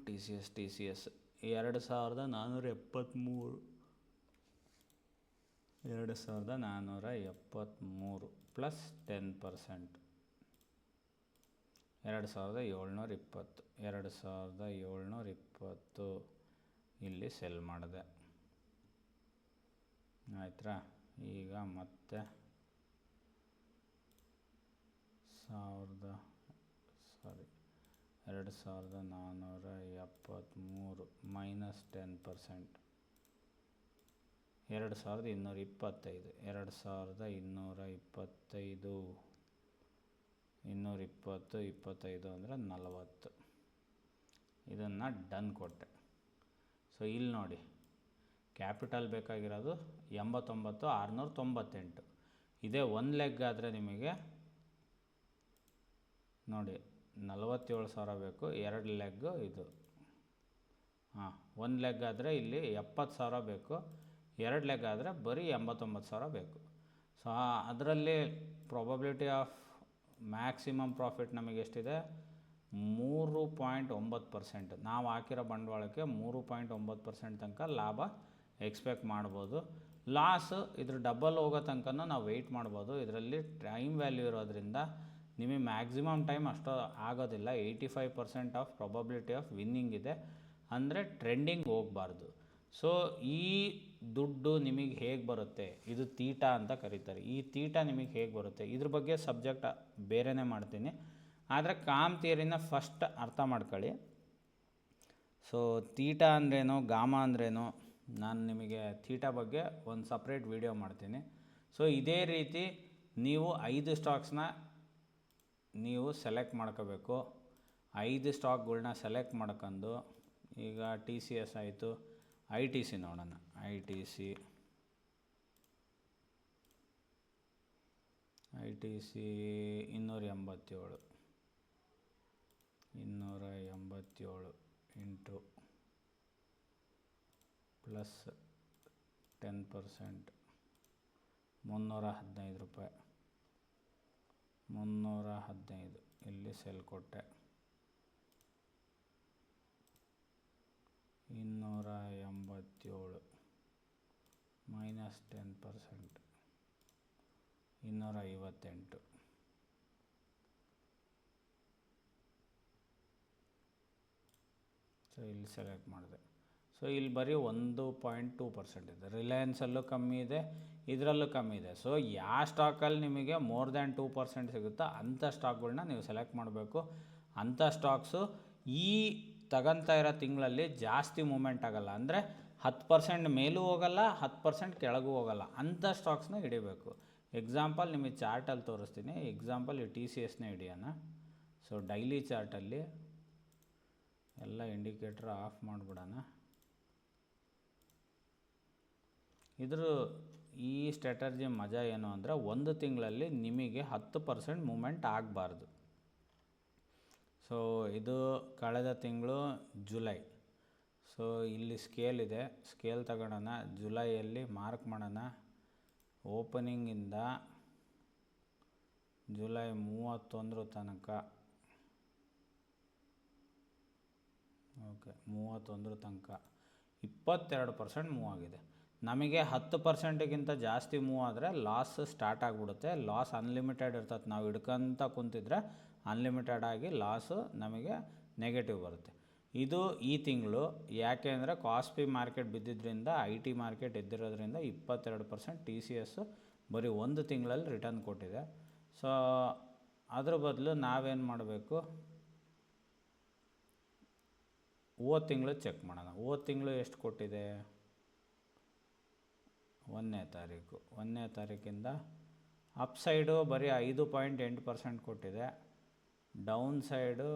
TCS 2,473 ಪ್ಲಸ್ 10%, 2,720 ಇಲ್ಲಿ ಸೆಲ್ ಮಾಡಿದೆ. ಆಯ್ತಾ. ಈಗ ಮತ್ತೆ 2,473 ಮೈನಸ್ 10%, 2,225, 2,225, 220, 25 ಅಂದರೆ 40. ಇದನ್ನು ಡನ್ ಕೊಟ್ಟೆ. ಸೊ ಇಲ್ಲಿ ನೋಡಿ ಕ್ಯಾಪಿಟಲ್ ಬೇಕಾಗಿರೋದು 89,698. ಇದೇ ಒಂದು ಲೆಗ್ ಆದರೆ ನಿಮಗೆ ನೋಡಿ 47,000 ಬೇಕು. 2 ಲೆಗ್ಗು ಇದು, ಒಂದು ಲೆಗ್ ಆದರೆ ಇಲ್ಲಿ 70,000 ಬೇಕು. 2 ಲೆಗ್ ಆದರೆ ಬರೀ 89,000 ಬೇಕು. ಸೊ ಅದರಲ್ಲಿ ಪ್ರೊಬಬಿಲಿಟಿ ಆಫ್ ಮ್ಯಾಕ್ಸಿಮಮ್ ಪ್ರಾಫಿಟ್ ನಮಗೆ ಎಷ್ಟಿದೆ, 3.9%. ನಾವು ಹಾಕಿರೋ ಬಂಡವಾಳಕ್ಕೆ 3.9% ತನಕ ಲಾಭ ಎಕ್ಸ್ಪೆಕ್ಟ್ ಮಾಡ್ಬೋದು. ಲಾಸ್ ಇದ್ರ ಡಬಲ್ ಹೋಗೋ ತನಕನೂ ನಾವು ವೆಯ್ಟ್ ಮಾಡ್ಬೋದು. ಇದರಲ್ಲಿ ಟೈಮ್ ವ್ಯಾಲ್ಯೂ ಇರೋದ್ರಿಂದ ನಿಮಗೆ ಮ್ಯಾಕ್ಸಿಮಮ್ ಟೈಮ್ ಅಷ್ಟು ಆಗೋದಿಲ್ಲ. 85% ಆಫ್ ಪ್ರೊಬಬಿಲಿಟಿ ಆಫ್ ವಿನ್ನಿಂಗ್ ಇದೆ, ಅಂದರೆ ಟ್ರೆಂಡಿಂಗ್ ಹೋಗಬಾರ್ದು. ಸೊ ಈ ದುಡ್ಡು ನಿಮಗೆ ಹೇಗೆ ಬರುತ್ತೆ, ಇದು ತೀಟ ಅಂತ ಕರೀತಾರೆ. ಈ ತೀಟ ನಿಮಗೆ ಹೇಗೆ ಬರುತ್ತೆ, ಇದ್ರ ಬಗ್ಗೆ ಸಬ್ಜೆಕ್ಟ್ ಬೇರೆಯೇ ಮಾಡ್ತೀನಿ. ಆದರೆ ಕಾಮ್ ಥಿಯರಿನ ಫಸ್ಟ್ ಅರ್ಥ ಮಾಡ್ಕೊಳ್ಳಿ. ಸೊ ತೀಟ ಅಂದ್ರೇನು, ಗಾಮ ಅಂದ್ರೇನು, ನಾನು ನಿಮಗೆ ತೀಟ ಬಗ್ಗೆ ಒಂದು ಸಪ್ರೇಟ್ ವಿಡಿಯೋ ಮಾಡ್ತೀನಿ. ಸೊ ಇದೇ ರೀತಿ ನೀವು 5 ಸ್ಟಾಕ್ಸ್ನ ನೀವು ಸೆಲೆಕ್ಟ್ ಮಾಡ್ಕೋಬೇಕು. 5 ಸ್ಟಾಕ್ಗಳ್ನ ಸೆಲೆಕ್ಟ್ ಮಾಡ್ಕೊಂಡು, ಈಗ ಟಿ ಸಿ ಎಸ್ ಆಯಿತು, ಐ ಟಿ ಸಿ ನೋಡೋಣ. I T C 287 into plus 10% 315 ರೂಪಾಯಿ. 315 ಇಲ್ಲಿ ಸೆಲ್ ಕೊಟ್ಟೆ. 287 ಮೈನಸ್ 10% 258. ಸೊ ಇಲ್ಲಿ ಸೆಲೆಕ್ಟ್ ಮಾಡಿದೆ. ಸೊ ಇಲ್ಲಿ ಬರೀ 1.2% ಇದೆ. ರಿಲಯನ್ಸಲ್ಲೂ ಕಮ್ಮಿ ಇದೆ, ಇದರಲ್ಲೂ ಕಮ್ಮಿ ಇದೆ. ಸೊ ಯಾವ ಸ್ಟಾಕಲ್ಲಿ ನಿಮಗೆ ಮೋರ್ ದ್ಯಾನ್ 2% ಸಿಗುತ್ತೋ ಅಂಥ ಸ್ಟಾಕ್ಗಳ್ನ ನೀವು ಸೆಲೆಕ್ಟ್ ಮಾಡಬೇಕು. ಅಂಥ ಸ್ಟಾಕ್ಸು ಈ ತಗೊಂತಾ ಇರೋ ತಿಂಗಳಲ್ಲಿ ಜಾಸ್ತಿ ಮೂಮೆಂಟ್ ಆಗೋಲ್ಲ, ಅಂದರೆ 10% ಮೇಲೂ ಹೋಗಲ್ಲ, 10% ಕೆಳಗೂ ಹೋಗಲ್ಲ, ಅಂಥ ಸ್ಟಾಕ್ಸ್ನ ಹಿಡಿಬೇಕು. ಎಕ್ಸಾಂಪಲ್ ನಿಮಗೆ ಚಾರ್ಟಲ್ಲಿ ತೋರಿಸ್ತೀನಿ. ಎಕ್ಸಾಂಪಲ್ ಈ ಟಿ ಸಿ ಎಸ್ನೇ ಹಿಡಿಯೋಣ. ಸೊ ಡೈಲಿ ಚಾರ್ಟಲ್ಲಿ ಎಲ್ಲ ಇಂಡಿಕೇಟ್ರ್ ಆಫ್ ಮಾಡಿಬಿಡೋಣ. ಇದ್ರ ಈ ಸ್ಟ್ರಾಟಜಿ ಮಜಾ ಏನು ಅಂದರೆ, ಒಂದು ತಿಂಗಳಲ್ಲಿ ನಿಮಗೆ 10% ಮೂಮೆಂಟ್ ಆಗಬಾರ್ದು. ಸೊ ಇದು ಕಳೆದ ತಿಂಗಳು ಜುಲೈ. ಸೊ ಇಲ್ಲಿ ಸ್ಕೇಲ್ ಇದೆ, ಸ್ಕೇಲ್ ತಗೊಳ್ಳೋಣ. ಜುಲೈಯಲ್ಲಿ ಮಾರ್ಕ್ ಮಾಡೋಣ. ಓಪನಿಂಗಿಂದ ಜುಲೈ 31 ತನಕ, ಓಕೆ 31 ತನಕ 22% ಮೂವ್ ಆಗಿದೆ. ನಮಗೆ 10%ಗಿಂತ ಜಾಸ್ತಿ ಮೂವ್ ಆದರೆ ಲಾಸ್ ಸ್ಟಾರ್ಟ್ ಆಗಿಬಿಡುತ್ತೆ. ಲಾಸ್ ಅನ್ಲಿಮಿಟೆಡ್ ಇರ್ತದೆ. ನಾವು ಹಿಡ್ಕೊಂತ ಕುಂತಿದ್ರೆ ಅನ್ಲಿಮಿಟೆಡ್ ಆಗಿ ಲಾಸು ನಮಗೆ ನೆಗೆಟಿವ್ ಬರುತ್ತೆ. ಇದು ಈ ತಿಂಗಳು ಯಾಕೆ ಅಂದರೆ ಕಾಸ್ಪಿ ಮಾರ್ಕೆಟ್ ಬಿದ್ದಿದ್ದರಿಂದ, ಐ ಟಿ ಮಾರ್ಕೆಟ್ ಎದ್ದಿರೋದ್ರಿಂದ 22% ಟಿ ಸಿ ಎಸ್ಸು ಬರೀ ಒಂದು ತಿಂಗಳಲ್ಲಿ ರಿಟರ್ನ್ ಕೊಟ್ಟಿದೆ. ಸೊ ಅದ್ರ ಬದಲು ನಾವೇನು ಮಾಡಬೇಕು, ಹೋದ ತಿಂಗಳು ಚೆಕ್ ಮಾಡೋಣ. ಹೋದ ತಿಂಗಳು ಎಷ್ಟು ಕೊಟ್ಟಿದೆ, 1ನೇ ತಾರೀಕು. 1ನೇ ತಾರೀಕಿಂದ ಅಪ್ ಸೈಡು ಬರೀ 5.8% ಕೊಟ್ಟಿದೆ, ಡೌನ್ ಸೈಡು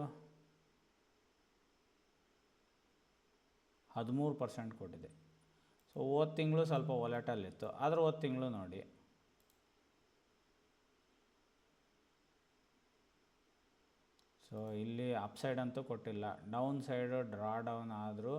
13% ಕೊಟ್ಟಿದೆ. ಸೊ ಹೋದ ತಿಂಗಳು ಸ್ವಲ್ಪ ವಾಲೆಟಲ್ ಇತ್ತು, ಆದರೆ ಹೋದ ತಿಂಗಳು ನೋಡಿ ಸೊ ಇಲ್ಲಿ ಅಪ್ ಸೈಡ್ ಅಂತೂ ಕೊಟ್ಟಿಲ್ಲ, ಡೌನ್ ಸೈಡು ಡ್ರಾ ಡೌನ್ ಆದರೂ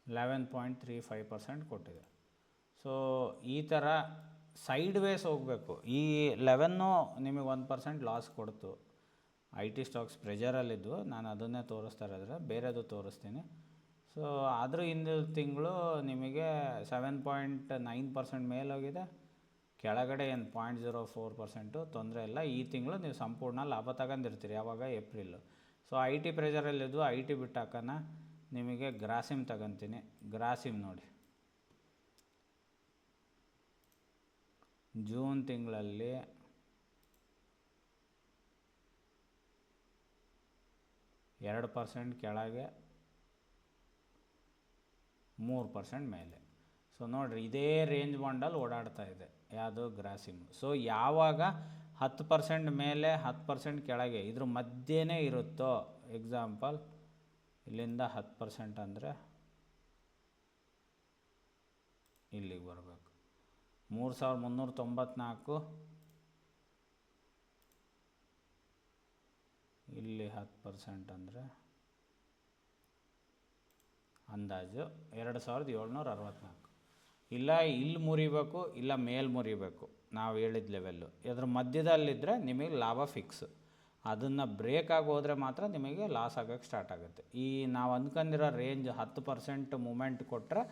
$11.35% ಕೊಟ್ಟಿದೆ. ಸೊ ಈ ಥರ ಸೈಡ್ ವೇಸ್ ಹೋಗಬೇಕು. ಈ 11 ನಿಮಗೆ 1% ಲಾಸ್ ಕೊಡ್ತು. ಐ ಟಿ ಸ್ಟಾಕ್ಸ್ ಪ್ರೆಜರಲ್ಲಿದ್ದು, ನಾನು ಅದನ್ನೇ ತೋರಿಸ್ತಾ ಇರೋದ್ರೆ ಬೇರೆದು ತೋರಿಸ್ತೀನಿ. ಸೊ ಆದರೂ ಹಿಂದಿನ ತಿಂಗಳು ನಿಮಗೆ 7.9% ಮೇಲೋಗಿದೆ, ಕೆಳಗಡೆ ಏನು 0.04% ತೊಂದರೆ ಇಲ್ಲ. ಈ ತಿಂಗಳು ನೀವು ಸಂಪೂರ್ಣ ಲಾಭ ತಗೊಂಡಿರ್ತೀರಿ. ಯಾವಾಗ, ಏಪ್ರಿಲು. ಸೊ ಐ ಟಿ ಪ್ರೆಜರಲ್ಲಿದ್ದು ಐ ಟಿ ಬಿಟ್ಟು ಹಾಕೋಣ. ನಿಮಗೆ ಗ್ರಾಸಿಮ್ ತಗೊತೀನಿ. ಗ್ರಾಸಿಮ್ ನೋಡಿ, ಜೂನ್ ತಿಂಗಳಲ್ಲಿ 2% ಕೆಳಗೆ, 3% ಮೇಲೆ. ಸೊ ನೋಡಿರಿ, ಇದೇ ರೇಂಜ್ ಬಾಂಡಲ್ಲಿ ಓಡಾಡ್ತಾ ಇದೆ ಯಾವುದು, ಗ್ರಾಸಿಮ್. ಸೊ ಯಾವಾಗ 10% ಮೇಲೆ 10% ಕೆಳಗೆ ಇದ್ರ ಮಧ್ಯೆನೇ ಇರುತ್ತೋ, ಎಕ್ಸಾಂಪಲ್ ಇಲ್ಲಿಂದ 10% ಅಂದರೆ ಇಲ್ಲಿಗೆ ಬರಬೇಕು. 3394, ಇಲ್ಲಿ 10% ಅಂದರೆ ಅಂದಾಜು 2764. ಇಲ್ಲ ಇಲ್ಲಿ ಮುರಿಬೇಕು, ಇಲ್ಲ ಮೇಲೆ ಮುರಿಬೇಕು. ನಾವು ಹೇಳಿದ ಲೆವೆಲ್ಲು ಇದ್ರ ಮಧ್ಯದಲ್ಲಿದ್ದರೆ ನಿಮಗೆ ಲಾಭ ಫಿಕ್ಸ್. ಅದನ್ನು ಬ್ರೇಕ್ ಆಗಿ ಹೋದರೆ ಮಾತ್ರ ನಿಮಗೆ ಲಾಸ್ ಆಗೋಕ್ಕೆ ಸ್ಟಾರ್ಟ್ ಆಗುತ್ತೆ. ಈ ನಾವು ಅಂದ್ಕೊಂಡಿರೋ ರೇಂಜ್ 10% ಮೂಮೆಂಟ್ ಕೊಟ್ಟರೆ,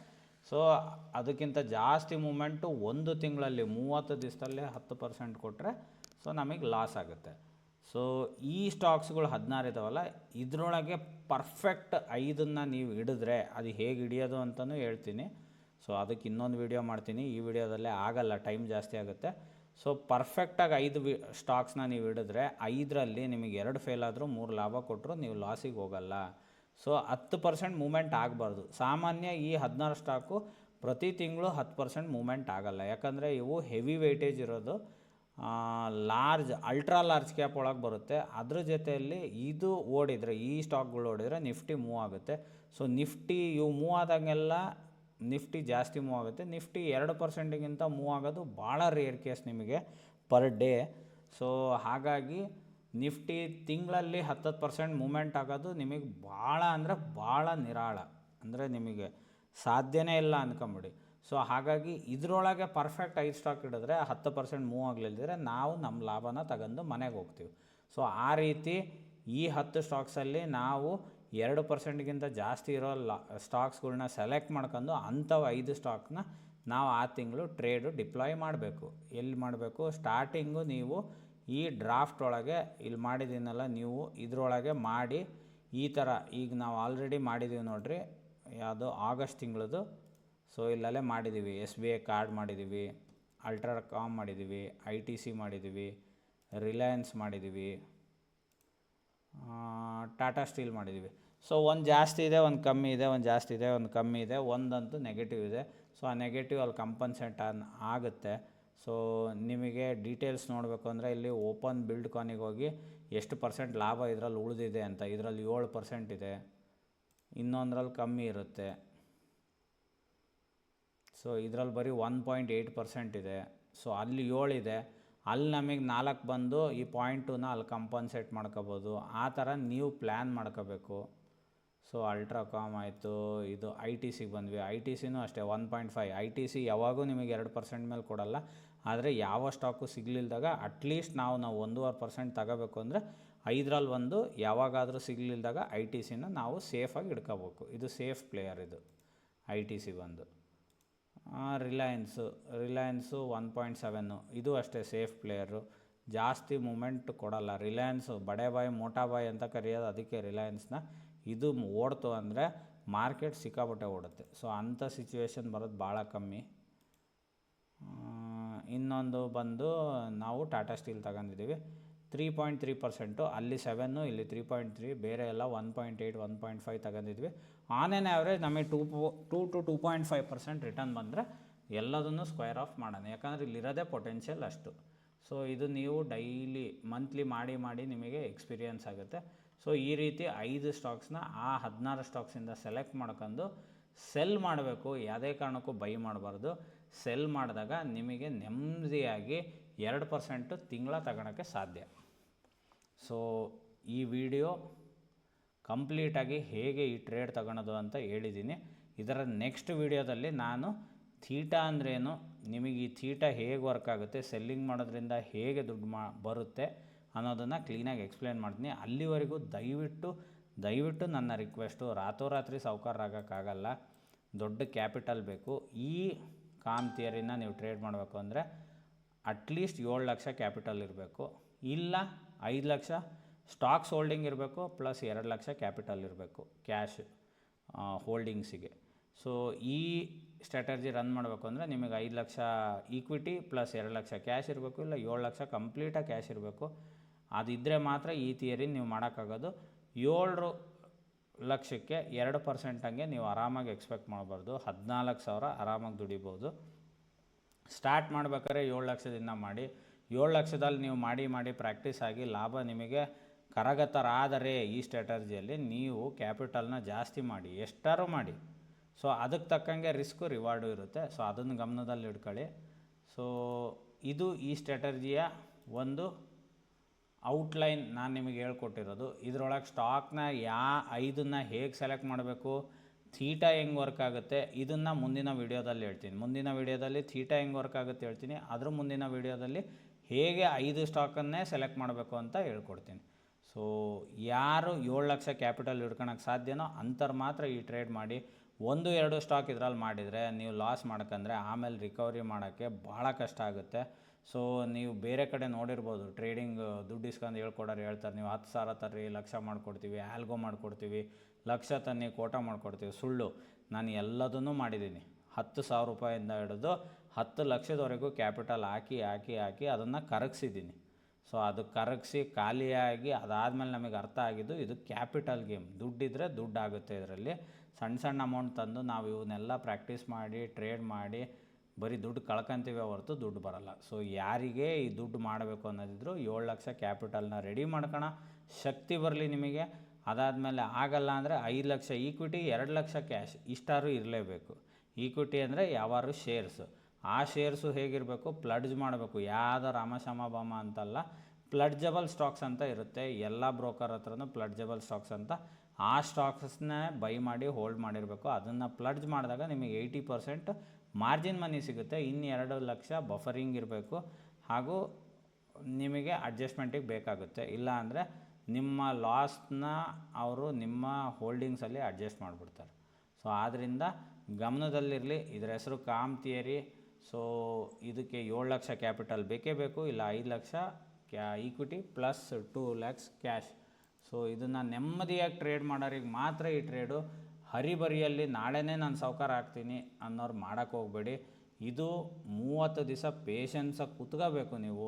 ಸೊ ಅದಕ್ಕಿಂತ ಜಾಸ್ತಿ ಮೂಮೆಂಟು ಒಂದು ತಿಂಗಳಲ್ಲಿ 30 ದಿವಸದಲ್ಲೇ 10% ಕೊಟ್ಟರೆ ಸೊ ನಮಗೆ ಲಾಸ್ ಆಗುತ್ತೆ. ಸೊ ಈ ಸ್ಟಾಕ್ಸ್ಗಳು 16 ಇದಾವಲ್ಲ, ಇದರೊಳಗೆ ಪರ್ಫೆಕ್ಟ್ 5ನ್ನು ನೀವು ಹಿಡಿದ್ರೆ ಅದು ಹೇಗೆ ಹಿಡಿಯೋದು ಅಂತಲೂ ಹೇಳ್ತೀನಿ. ಸೊ ಅದಕ್ಕೆ ಇನ್ನೊಂದು ವಿಡಿಯೋ ಮಾಡ್ತೀನಿ, ಈ ವಿಡಿಯೋದಲ್ಲೇ ಆಗಲ್ಲ, ಟೈಮ್ ಜಾಸ್ತಿ ಆಗುತ್ತೆ. ಸೊ ಪರ್ಫೆಕ್ಟಾಗಿ 5 ಸ್ಟಾಕ್ಸ್ನ ನೀವು ಹಿಡಿದ್ರೆ 5ರಲ್ಲಿ ನಿಮಗೆ 2 ಫೇಲ್ ಆದರೂ 3 ಲಾಭ ಕೊಟ್ಟರು ನೀವು ಲಾಸಿಗೆ ಹೋಗಲ್ಲ. ಸೊ 10% ಮೂಮೆಂಟ್ ಆಗಬಾರ್ದು. ಸಾಮಾನ್ಯ ಈ 16 ಸ್ಟಾಕು ಪ್ರತಿ ತಿಂಗಳು 10% ಮೂಮೆಂಟ್ ಆಗಲ್ಲ, ಯಾಕಂದರೆ ಇವು ಹೆವಿ ವೆಯ್ಟೇಜ್ ಇರೋದು, ಲಾರ್ಜ್ ಅಲ್ಟ್ರಾ ಲಾರ್ಜ್ ಕ್ಯಾಪ್ ಒಳಗೆ ಬರುತ್ತೆ. ಅದ್ರ ಜೊತೆಯಲ್ಲಿ ಇದು ಓಡಿದರೆ, ಈ ಸ್ಟಾಕ್ಗಳು ಓಡಿದರೆ ನಿಫ್ಟಿ ಮೂವ್ ಆಗುತ್ತೆ. ಸೊ ನಿಫ್ಟಿ ಇವು ಮೂವ್ ಆದಾಗೆಲ್ಲ ನಿಫ್ಟಿ ಜಾಸ್ತಿ ಮೂವ್ ಆಗುತ್ತೆ. ನಿಫ್ಟಿ 2%ಗಿಂತ ಮೂವ್ ಆಗೋದು ಭಾಳ ರೇರ್ ಕೇಸ್ ನಿಮಗೆ ಪರ್ ಡೇ. ಸೊ ಹಾಗಾಗಿ ನಿಫ್ಟಿ ತಿಂಗಳಲ್ಲಿ 10% ಮೂಮೆಂಟ್ ಆಗೋದು ನಿಮಗೆ ಭಾಳ ಅಂದರೆ ಭಾಳ ನಿರಾಳ, ಅಂದರೆ ನಿಮಗೆ ಸಾಧ್ಯನೇ ಇಲ್ಲ ಅಂದ್ಕೊಂಬಿಡಿ. ಸೊ ಹಾಗಾಗಿ ಇದರೊಳಗೆ ಪರ್ಫೆಕ್ಟ್ 5 ಸ್ಟಾಕ್ ಹಿಡಿದ್ರೆ 10% ಮೂವ್ ಆಗಲಿಲ್ಲದಿದ್ರೆ ನಾವು ನಮ್ಮ ಲಾಭನ ತಗೊಂಡು ಮನೆಗೆ ಹೋಗ್ತೀವಿ. ಸೊ ಆ ರೀತಿ ಈ 10 ಸ್ಟಾಕ್ಸಲ್ಲಿ ನಾವು 2%ಗಿಂತ ಜಾಸ್ತಿ ಇರೋ ಸ್ಟಾಕ್ಸ್ಗಳ್ನ ಸೆಲೆಕ್ಟ್ ಮಾಡ್ಕೊಂಡು ಅಂಥವು 5 ಸ್ಟಾಕ್ನ ನಾವು ಆ ತಿಂಗಳು ಟ್ರೇಡು ಡಿಪ್ಲಾಯ್ ಮಾಡಬೇಕು. ಎಲ್ಲಿ ಮಾಡಬೇಕು? ಸ್ಟಾರ್ಟಿಂಗು ನೀವು ಈ ಡ್ರಾಫ್ಟ್ ಒಳಗೆ ಇಲ್ಲಿ ಮಾಡಿದ್ದೀನಲ್ಲ, ನೀವು ಇದರೊಳಗೆ ಮಾಡಿ ಈ ಥರ. ಈಗ ನಾವು ಆಲ್ರೆಡಿ ಮಾಡಿದ್ದೀವಿ ನೋಡಿರಿ, ಯಾವುದು ಆಗಸ್ಟ್ ತಿಂಗಳದು. ಸೊ ಇಲ್ಲಲ್ಲೇ ಮಾಡಿದ್ದೀವಿ, SBI ಕಾರ್ಡ್ ಮಾಡಿದ್ದೀವಿ, ಅಲ್ಟ್ರಾಕಾಮ್ ಮಾಡಿದ್ದೀವಿ, ITC ಮಾಡಿದ್ದೀವಿ, ರಿಲಯನ್ಸ್ ಮಾಡಿದ್ದೀವಿ, ಟಾಟಾ ಸ್ಟೀಲ್ ಮಾಡಿದ್ದೀವಿ. ಸೊ ಒಂದು ಜಾಸ್ತಿ ಇದೆ, ಒಂದು ಕಮ್ಮಿ ಇದೆ, ಒಂದು ಜಾಸ್ತಿ ಇದೆ, ಒಂದು ಕಮ್ಮಿ ಇದೆ, ಒಂದಂತೂ ನೆಗೆಟಿವ್ ಇದೆ. ಸೊ ಆ ನೆಗೆಟಿವ್ ಅಲ್ಲಿ ಕಂಪನ್ಸೇಟ್ ಆಗುತ್ತೆ. ಸೊ ನಿಮಗೆ ಡೀಟೇಲ್ಸ್ ನೋಡಬೇಕು ಅಂದರೆ ಇಲ್ಲಿ ಓಪನ್ ಬಿಲ್ಡ್ ಕಾನಿಗೆ ಹೋಗಿ ಎಷ್ಟು % ಲಾಭ ಇದರಲ್ಲಿ ಉಳಿದಿದೆ ಅಂತ. ಇದರಲ್ಲಿ 7% ಇದೆ, ಇನ್ನೊಂದರಲ್ಲಿ ಕಮ್ಮಿ ಇರುತ್ತೆ. ಸೊ ಇದರಲ್ಲಿ ಬರೀ 1.8% ಇದೆ. ಸೊ ಅಲ್ಲಿ 7 ಇದೆ, ಅಲ್ಲಿ ನಮಗೆ 4 ಬಂದು ಈ 0.2ನ ಅಲ್ಲಿ ಕಂಪನ್ಸೇಟ್ ಮಾಡ್ಕೋಬೋದು. ಆ ಥರ ನೀವು ಪ್ಲ್ಯಾನ್ ಮಾಡ್ಕೋಬೇಕು. ಸೊ ಅಲ್ಟ್ರಾಕಾಮ್ ಆಯಿತು, ಇದು ITCಗೆ ಬಂದ್ವಿ. ITCನೂ ಅಷ್ಟೇ 1.5. ITC ಯಾವಾಗೂ ನಿಮಗೆ 2% ಮೇಲೆ ಕೊಡಲ್ಲ, ಆದರೆ ಯಾವ ಸ್ಟಾಕು ಸಿಗಲಿಲ್ದಾಗ ಅಟ್ಲೀಸ್ಟ್ ನಾವು 1.5% ತಗೋಬೇಕು ಅಂದರೆ 5ರಲ್ಲಿ ಒಂದು ಯಾವಾಗಾದರೂ ಸಿಗಲಿಲ್ದಾಗ ITCನ ನಾವು ಸೇಫಾಗಿ ಹಿಡ್ಕೋಬೇಕು. ಇದು ಸೇಫ್ ಪ್ಲೇಯರ್, ಇದು ITC ಬಂದು. ರಿಲಯನ್ಸು 1.7, ಇದು ಅಷ್ಟೇ ಸೇಫ್ ಪ್ಲೇಯರು, ಜಾಸ್ತಿ ಮೂಮೆಂಟ್ ಕೊಡಲ್ಲ. ರಿಲಯನ್ಸು ಬಡೆ ಬಾಯ್ ಮೋಟಾ ಬಾಯ್ ಅಂತ ಕರೆಯೋದು ಅದಕ್ಕೆ ರಿಲಯನ್ಸ್ನ. ಇದು ಓಡ್ತು ಅಂದರೆ ಮಾರ್ಕೆಟ್ ಸಿಕ್ಕಾಪಟ್ಟೆ ಓಡುತ್ತೆ. ಸೊ ಅಂಥ ಸಿಚುವೇಶನ್ ಬರೋದು ಭಾಳ ಕಮ್ಮಿ. ಇನ್ನೊಂದು ಬಂದು ನಾವು ಟಾಟಾ ಸ್ಟೀಲ್ ತಗೊಂಡಿದ್ದೀವಿ 3.3%, ಅಲ್ಲಿ 7, ಇಲ್ಲಿ 3.3, ಬೇರೆ ಎಲ್ಲ 1.8, 1.5 ತಗೊಂಡಿದ್ವಿ. ಆನ್ ಆ್ಯನ್ ಆ್ಯಾವ್ರೇಜ್ ನಮಗೆ 2 to 2.5% ರಿಟರ್ನ್ ಬಂದರೆ ಎಲ್ಲದನ್ನು ಸ್ಕ್ವೇರ್ ಆಫ್ ಮಾಡೋಣ, ಯಾಕಂದರೆ ಇಲ್ಲಿರೋದೇ ಪೊಟೆನ್ಷಿಯಲ್ ಅಷ್ಟು. ಸೊ ಇದು ನೀವು ಡೈಲಿ ಮಂತ್ಲಿ ಮಾಡಿ ನಿಮಗೆ ಎಕ್ಸ್ಪೀರಿಯನ್ಸ್ ಆಗುತ್ತೆ. ಸೊ ಈ ರೀತಿ 5 ಸ್ಟಾಕ್ಸ್ನ ಆ 16 ಸ್ಟಾಕ್ಸಿಂದ ಸೆಲೆಕ್ಟ್ ಮಾಡ್ಕೊಂಡು ಸೆಲ್ ಮಾಡಬೇಕು. ಯಾವುದೇ ಕಾರಣಕ್ಕೂ ಬೈ ಮಾಡಬಾರ್ದು. ಸೆಲ್ ಮಾಡಿದಾಗ ನಿಮಗೆ ನೆಮ್ಮದಿಯಾಗಿ 2% ತಿಂಗಳ ತಗೊಳಕ್ಕೆ ಸಾಧ್ಯ. ಸೊ ಈ ವಿಡಿಯೋ ಕಂಪ್ಲೀಟಾಗಿ ಹೇಗೆ ಈ ಟ್ರೇಡ್ ತಗೊಳೋದು ಅಂತ ಹೇಳಿದ್ದೀನಿ. ಇದರ ನೆಕ್ಸ್ಟ್ ವಿಡಿಯೋದಲ್ಲಿ ನಾನು ಥೀಟಾ ಅಂದ್ರೇನು, ನಿಮಗೆ ಈ ಥೀಟಾ ಹೇಗೆ ವರ್ಕ್ ಆಗುತ್ತೆ, ಸೆಲ್ಲಿಂಗ್ ಮಾಡೋದ್ರಿಂದ ಹೇಗೆ ದುಡ್ಡು ಬರುತ್ತೆ ಅನ್ನೋದನ್ನು ಕ್ಲೀನಾಗಿ ಎಕ್ಸ್ಪ್ಲೇನ್ ಮಾಡ್ತೀನಿ. ಅಲ್ಲಿವರೆಗೂ ದಯವಿಟ್ಟು ನನ್ನ ರಿಕ್ವೆಸ್ಟು, ರಾತ್ರೋರಾತ್ರಿ ಸಾಹುಕಾರರಾಗೋಕ್ಕಾಗಲ್ಲ, ದೊಡ್ಡ ಕ್ಯಾಪಿಟಲ್ ಬೇಕು. ಈ ಕಾಮ್ ಥಿಯರಿನ ನೀವು ಟ್ರೇಡ್ ಮಾಡಬೇಕು ಅಂದರೆ ಅಟ್ಲೀಸ್ಟ್ 7 ಲಕ್ಷ ಕ್ಯಾಪಿಟಲ್ ಇರಬೇಕು, ಇಲ್ಲ 5 ಲಕ್ಷ ಸ್ಟಾಕ್ಸ್ ಹೋಲ್ಡಿಂಗ್ ಇರಬೇಕು, ಪ್ಲಸ್ 2 ಲಕ್ಷ ಕ್ಯಾಪಿಟಲ್ ಇರಬೇಕು ಕ್ಯಾಶ್ ಹೋಲ್ಡಿಂಗ್ಸಿಗೆ. ಸೊ ಈ ಸ್ಟ್ರಾಟಜಿ ರನ್ ಮಾಡಬೇಕು ಅಂದರೆ ನಿಮಗೆ 5 lakh equity plus 2 lakh cash ಇರಬೇಕು, ಇಲ್ಲ 7 ಲಕ್ಷ ಕಂಪ್ಲೀಟಾಗಿ ಕ್ಯಾಶ್ ಇರಬೇಕು. ಅದಿದ್ದರೆ ಮಾತ್ರ ಈ ಥಿಯರಿ ನೀವು ಮಾಡೋಕ್ಕಾಗೋದು. 7 ಲಕ್ಷಕ್ಕೆ 2% ಹಂಗೆ ನೀವು ಆರಾಮಾಗಿ ಎಕ್ಸ್ಪೆಕ್ಟ್ ಮಾಡಬಾರ್ದು. 14,000 ಆರಾಮಾಗಿ ದುಡಿಬೋದು. ಸ್ಟಾರ್ಟ್ ಮಾಡ್ಬೇಕಾದ್ರೆ 7 ಲಕ್ಷದಿಂದ ಮಾಡಿ, 7 ಲಕ್ಷದಲ್ಲಿ ನೀವು ಮಾಡಿ ಪ್ರಾಕ್ಟೀಸ್ ಆಗಿ ಲಾಭ ನಿಮಗೆ ಕರಗತರಾದರೆ ಈ ಸ್ಟ್ರಾಟಜಿಯಲ್ಲಿ ನೀವು ಕ್ಯಾಪಿಟಲ್ನ ಜಾಸ್ತಿ ಮಾಡಿ, ಎಷ್ಟಾರು ಮಾಡಿ. ಸೊ ಅದಕ್ಕೆ ತಕ್ಕಂಗೆ ರಿಸ್ಕು ರಿವಾರ್ಡು ಇರುತ್ತೆ. ಸೊ ಅದನ್ನು ಗಮನದಲ್ಲಿ ಇಟ್ಕೊಳ್ಳಿ. ಸೊ ಇದು ಈ ಸ್ಟ್ರಾಟಜಿಯ ಒಂದು ಔಟ್ಲೈನ್ ನಾನು ನಿಮಗೆ ಹೇಳ್ಕೊಟ್ಟಿರೋದು. ಇದರೊಳಗೆ ಸ್ಟಾಕ್ನ 5ನ್ನ ಹೇಗೆ ಸೆಲೆಕ್ಟ್ ಮಾಡಬೇಕು, ಥೀಟಾ ಹೆಂಗೆ ವರ್ಕ್ ಆಗುತ್ತೆ ಇದನ್ನು ಮುಂದಿನ ವೀಡಿಯೋದಲ್ಲಿ ಹೇಳ್ತೀನಿ. ಮುಂದಿನ ವೀಡಿಯೋದಲ್ಲಿ ಥೀಟಾ ಹೆಂಗೆ ವರ್ಕ್ ಆಗುತ್ತೆ ಹೇಳ್ತೀನಿ. ಅದ್ರ ಮುಂದಿನ ವೀಡಿಯೋದಲ್ಲಿ ಹೇಗೆ 5 ಸ್ಟಾಕನ್ನೇ ಸೆಲೆಕ್ಟ್ ಮಾಡಬೇಕು ಅಂತ ಹೇಳ್ಕೊಡ್ತೀನಿ. ಸೊ ಯಾರು 7 ಲಕ್ಷ ಕ್ಯಾಪಿಟಲ್ ಹಿಡ್ಕೊಳಕ್ಕೆ ಸಾಧ್ಯನೋ ಅಂಥವ್ರು ಮಾತ್ರ ಈ ಟ್ರೇಡ್ ಮಾಡಿ. 1-2 ಸ್ಟಾಕ್ ಇದರಲ್ಲಿ ಮಾಡಿದರೆ ನೀವು ಲಾಸ್ ಮಾಡ್ಕೊಂಡ್ರೆ ಆಮೇಲೆ ರಿಕವರಿ ಮಾಡೋಕ್ಕೆ ಭಾಳ ಕಷ್ಟ ಆಗುತ್ತೆ. ಸೊ ನೀವು ಬೇರೆ ಕಡೆ ನೋಡಿರ್ಬೋದು, ಟ್ರೇಡಿಂಗ್ ದುಡ್ಡು ಇಸ್ಕೊಂಡು ಹೇಳ್ಕೊಡೋರು ಹೇಳ್ತಾರೆ, ನೀವು 10,000 ತರ್ರಿ, ಲಕ್ಷ ಮಾಡಿಕೊಡ್ತೀವಿ, ಆಲ್ಗೋ ಮಾಡಿಕೊಡ್ತೀವಿ, ಲಕ್ಷ ತನ್ನಿ, ಕೋಟ ಮಾಡಿಕೊಡ್ತೀವಿ. ಸುಳ್ಳು. ನಾನು ಎಲ್ಲದನ್ನೂ ಮಾಡಿದ್ದೀನಿ. 10,000 ರೂಪಾಯಿಂದ ಹಿಡಿದು 10 ಲಕ್ಷದವರೆಗೂ ಕ್ಯಾಪಿಟಲ್ ಹಾಕಿ ಅದನ್ನು ಕರಗಿಸಿದ್ದೀನಿ. ಸೊ ಅದು ಕರಗಿಸಿ ಖಾಲಿಯಾಗಿ ಅದಾದಮೇಲೆ ನಮಗೆ ಅರ್ಥ ಆಗಿದ್ದು ಇದು ಕ್ಯಾಪಿಟಲ್ ಗೇಮ್. ದುಡ್ಡಿದ್ರೆ ದುಡ್ಡು ಆಗುತ್ತೆ. ಇದರಲ್ಲಿ ಸಣ್ಣ ಅಮೌಂಟ್ ತಂದು ನಾವು ಇವನ್ನೆಲ್ಲ ಪ್ರಾಕ್ಟೀಸ್ ಮಾಡಿ ಟ್ರೇಡ್ ಮಾಡಿ ಬರೀ ದುಡ್ಡು ಕಳ್ಕೊಂತೀವಿ ಹೊರತು ದುಡ್ಡು ಬರಲ್ಲ. ಸೊ ಯಾರಿಗೆ ಈ ದುಡ್ಡು ಮಾಡಬೇಕು ಅನ್ನೋದಿದ್ರು 7 ಲಕ್ಷ ಕ್ಯಾಪಿಟಲ್ನ ರೆಡಿ ಮಾಡ್ಕೊಳ ಶಕ್ತಿ ಬರಲಿ ನಿಮಗೆ. ಅದಾದಮೇಲೆ ಆಗಲ್ಲ ಅಂದರೆ 5 ಲಕ್ಷ ಈಕ್ವಿಟಿ, 2 ಲಕ್ಷ ಕ್ಯಾಶ್ ಇಷ್ಟಾರು ಇರಲೇಬೇಕು. ಈಕ್ವಿಟಿ ಅಂದರೆ ಯಾವಾರು ಶೇರ್ಸು. ಆ ಶೇರ್ಸು ಹೇಗಿರಬೇಕು, ಪ್ಲಡ್ಜ್ ಮಾಡಬೇಕು. ಯಾವುದೋ ರಾಮಶ್ಯಾಮ ಬಾಮ ಅಂತಲ್ಲ, ಪ್ಲಡ್ಜಬಲ್ ಸ್ಟಾಕ್ಸ್ ಅಂತ ಇರುತ್ತೆ. ಎಲ್ಲ ಬ್ರೋಕರ್ ಹತ್ರನೂ ಪ್ಲಡ್ಜಬಲ್ ಸ್ಟಾಕ್ಸ್ ಅಂತ. ಆ ಸ್ಟಾಕ್ಸ್ನೇ ಬೈ ಮಾಡಿ ಹೋಲ್ಡ್ ಮಾಡಿರಬೇಕು. ಅದನ್ನು ಪ್ಲಡ್ಜ್ ಮಾಡಿದಾಗ ನಿಮಗೆ 80% ಮಾರ್ಜಿನ್ ಮನಿ ಸಿಗುತ್ತೆ. ಇನ್ನು 2 ಲಕ್ಷ ಬಫರಿಂಗ್ ಇರಬೇಕು. ಹಾಗೂ ನಿಮಗೆ ಅಡ್ಜಸ್ಟ್ಮೆಂಟಿಗೆ ಬೇಕಾಗುತ್ತೆ. ಇಲ್ಲ ಅಂದರೆ ನಿಮ್ಮ ಲಾಸ್ನ ಅವರು ನಿಮ್ಮ ಹೋಲ್ಡಿಂಗ್ಸಲ್ಲಿ ಅಡ್ಜಸ್ಟ್ ಮಾಡಿಬಿಡ್ತಾರೆ. ಸೊ ಆದ್ದರಿಂದ ಗಮನದಲ್ಲಿರಲಿ. ಇದರ ಹೆಸರು ಕಾಮ್ ಥಿಯರಿ. ಸೊ ಇದಕ್ಕೆ 7 ಲಕ್ಷ ಕ್ಯಾಪಿಟಲ್ ಬೇಕೇ ಬೇಕು, ಇಲ್ಲ 5 lakh equity plus 2 lakhs cash. So ಇದನ್ನು ನೆಮ್ಮದಿಯಾಗಿ ಟ್ರೇಡ್ ಮಾಡೋರಿಗೆ ಮಾತ್ರ ಈ ಟ್ರೇಡು. ಹರಿಬರಿಯಲ್ಲಿ ನಾಳೆನೇ ನಾನು ಸಾವ್ಕಾರ ಆಗ್ತೀನಿ ಅನ್ನೋರು ಮಾಡೋಕ್ಕೆ ಹೋಗಬೇಡಿ. ಇದು 30 ದಿವಸ ಪೇಷನ್ಸಾಗಿ ಕೂತ್ಕೋಬೇಕು. ನೀವು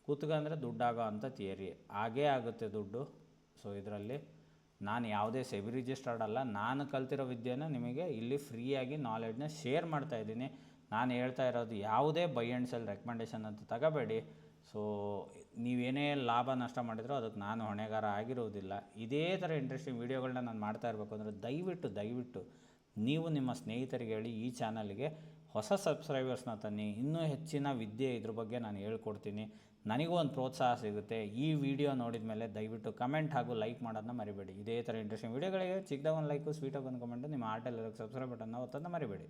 ಕೂತ್ಕೊಂಡ್ರೆ ದುಡ್ಡಾಗೋ ಅಂಥ ಥಿಯರಿ ಹಾಗೇ ಆಗುತ್ತೆ ದುಡ್ಡು. ಸೊ ಇದರಲ್ಲಿ ನಾನು ಯಾವುದೇ ಸೆಬಿ ರಿಜಿಸ್ಟರ್ಡ್ ಅಲ್ಲ. ನಾನು ಕಲ್ತಿರೋ ವಿದ್ಯೆನ ನಿಮಗೆ ಇಲ್ಲಿ ಫ್ರೀಯಾಗಿ ನಾಲೆಡ್ಜನ್ನ ಶೇರ್ ಮಾಡ್ತಾಯಿದ್ದೀನಿ. ನಾನು ಹೇಳ್ತಾ ಇರೋದು ಯಾವುದೇ ಬೈ ಆ್ಯಂಡ್ ಸೆಲ್ ರೆಕಮೆಂಡೇಷನ್ ಅಂತ ತಗೋಬೇಡಿ. ಸೊ ನೀವೇನೇ ಲಾಭ ನಷ್ಟ ಮಾಡಿದ್ರೂ ಅದಕ್ಕೆ ನಾನು ಹೊಣೆಗಾರ ಆಗಿರುವುದಿಲ್ಲ. ಇದೇ ಥರ ಇಂಟ್ರೆಸ್ಟಿಂಗ್ ವೀಡಿಯೋಗಳನ್ನ ನಾನು ಮಾಡ್ತಾ ಇರಬೇಕು ಅಂದರೆ ದಯವಿಟ್ಟು ನೀವು ನಿಮ್ಮ ಸ್ನೇಹಿತರಿಗೆ ಹೇಳಿ. ಈ ಚಾನಲ್ಗೆ ಹೊಸ ಸಬ್ಸ್ಕ್ರೈಬರ್ಸ್ನ ತನ್ನಿ. ಇನ್ನೂ ಹೆಚ್ಚಿನ ವಿದ್ಯೆ ಇದ್ರ ಬಗ್ಗೆ ನಾನು ಹೇಳ್ಕೊಡ್ತೀನಿ. ನನಗೂ ಒಂದು ಪ್ರೋತ್ಸಾಹ ಸಿಗುತ್ತೆ. ಈ ವಿಡಿಯೋ ನೋಡಿದ ಮೇಲೆ ದಯವಿಟ್ಟು ಕಮೆಂಟ್ ಹಾಗೂ ಲೈಕ್ ಮಾಡೋದನ್ನ ಮರಿಬೇಡಿ. ಇದೇ ಥರ ಇಂಟ್ರೆಸ್ಟಿಂಗ್ ವೀಡಿಯೋಗಳಿಗೆ ಚಿಕ್ಕದಾಗ ಒಂದು ಲೈಕು, ಸ್ವೀಟಾಗಿ ಒಂದು ಕಮೆಂಟು, ನಿಮ್ಮ ಆರ್ಟಲ್ಲಿರೋ ಸಬ್ಸ್ಕ್ರೈಬ್ ಬಟನ್ನ ಒತ್ತೋದನ್ನ ಮರಿಬೇಡಿ.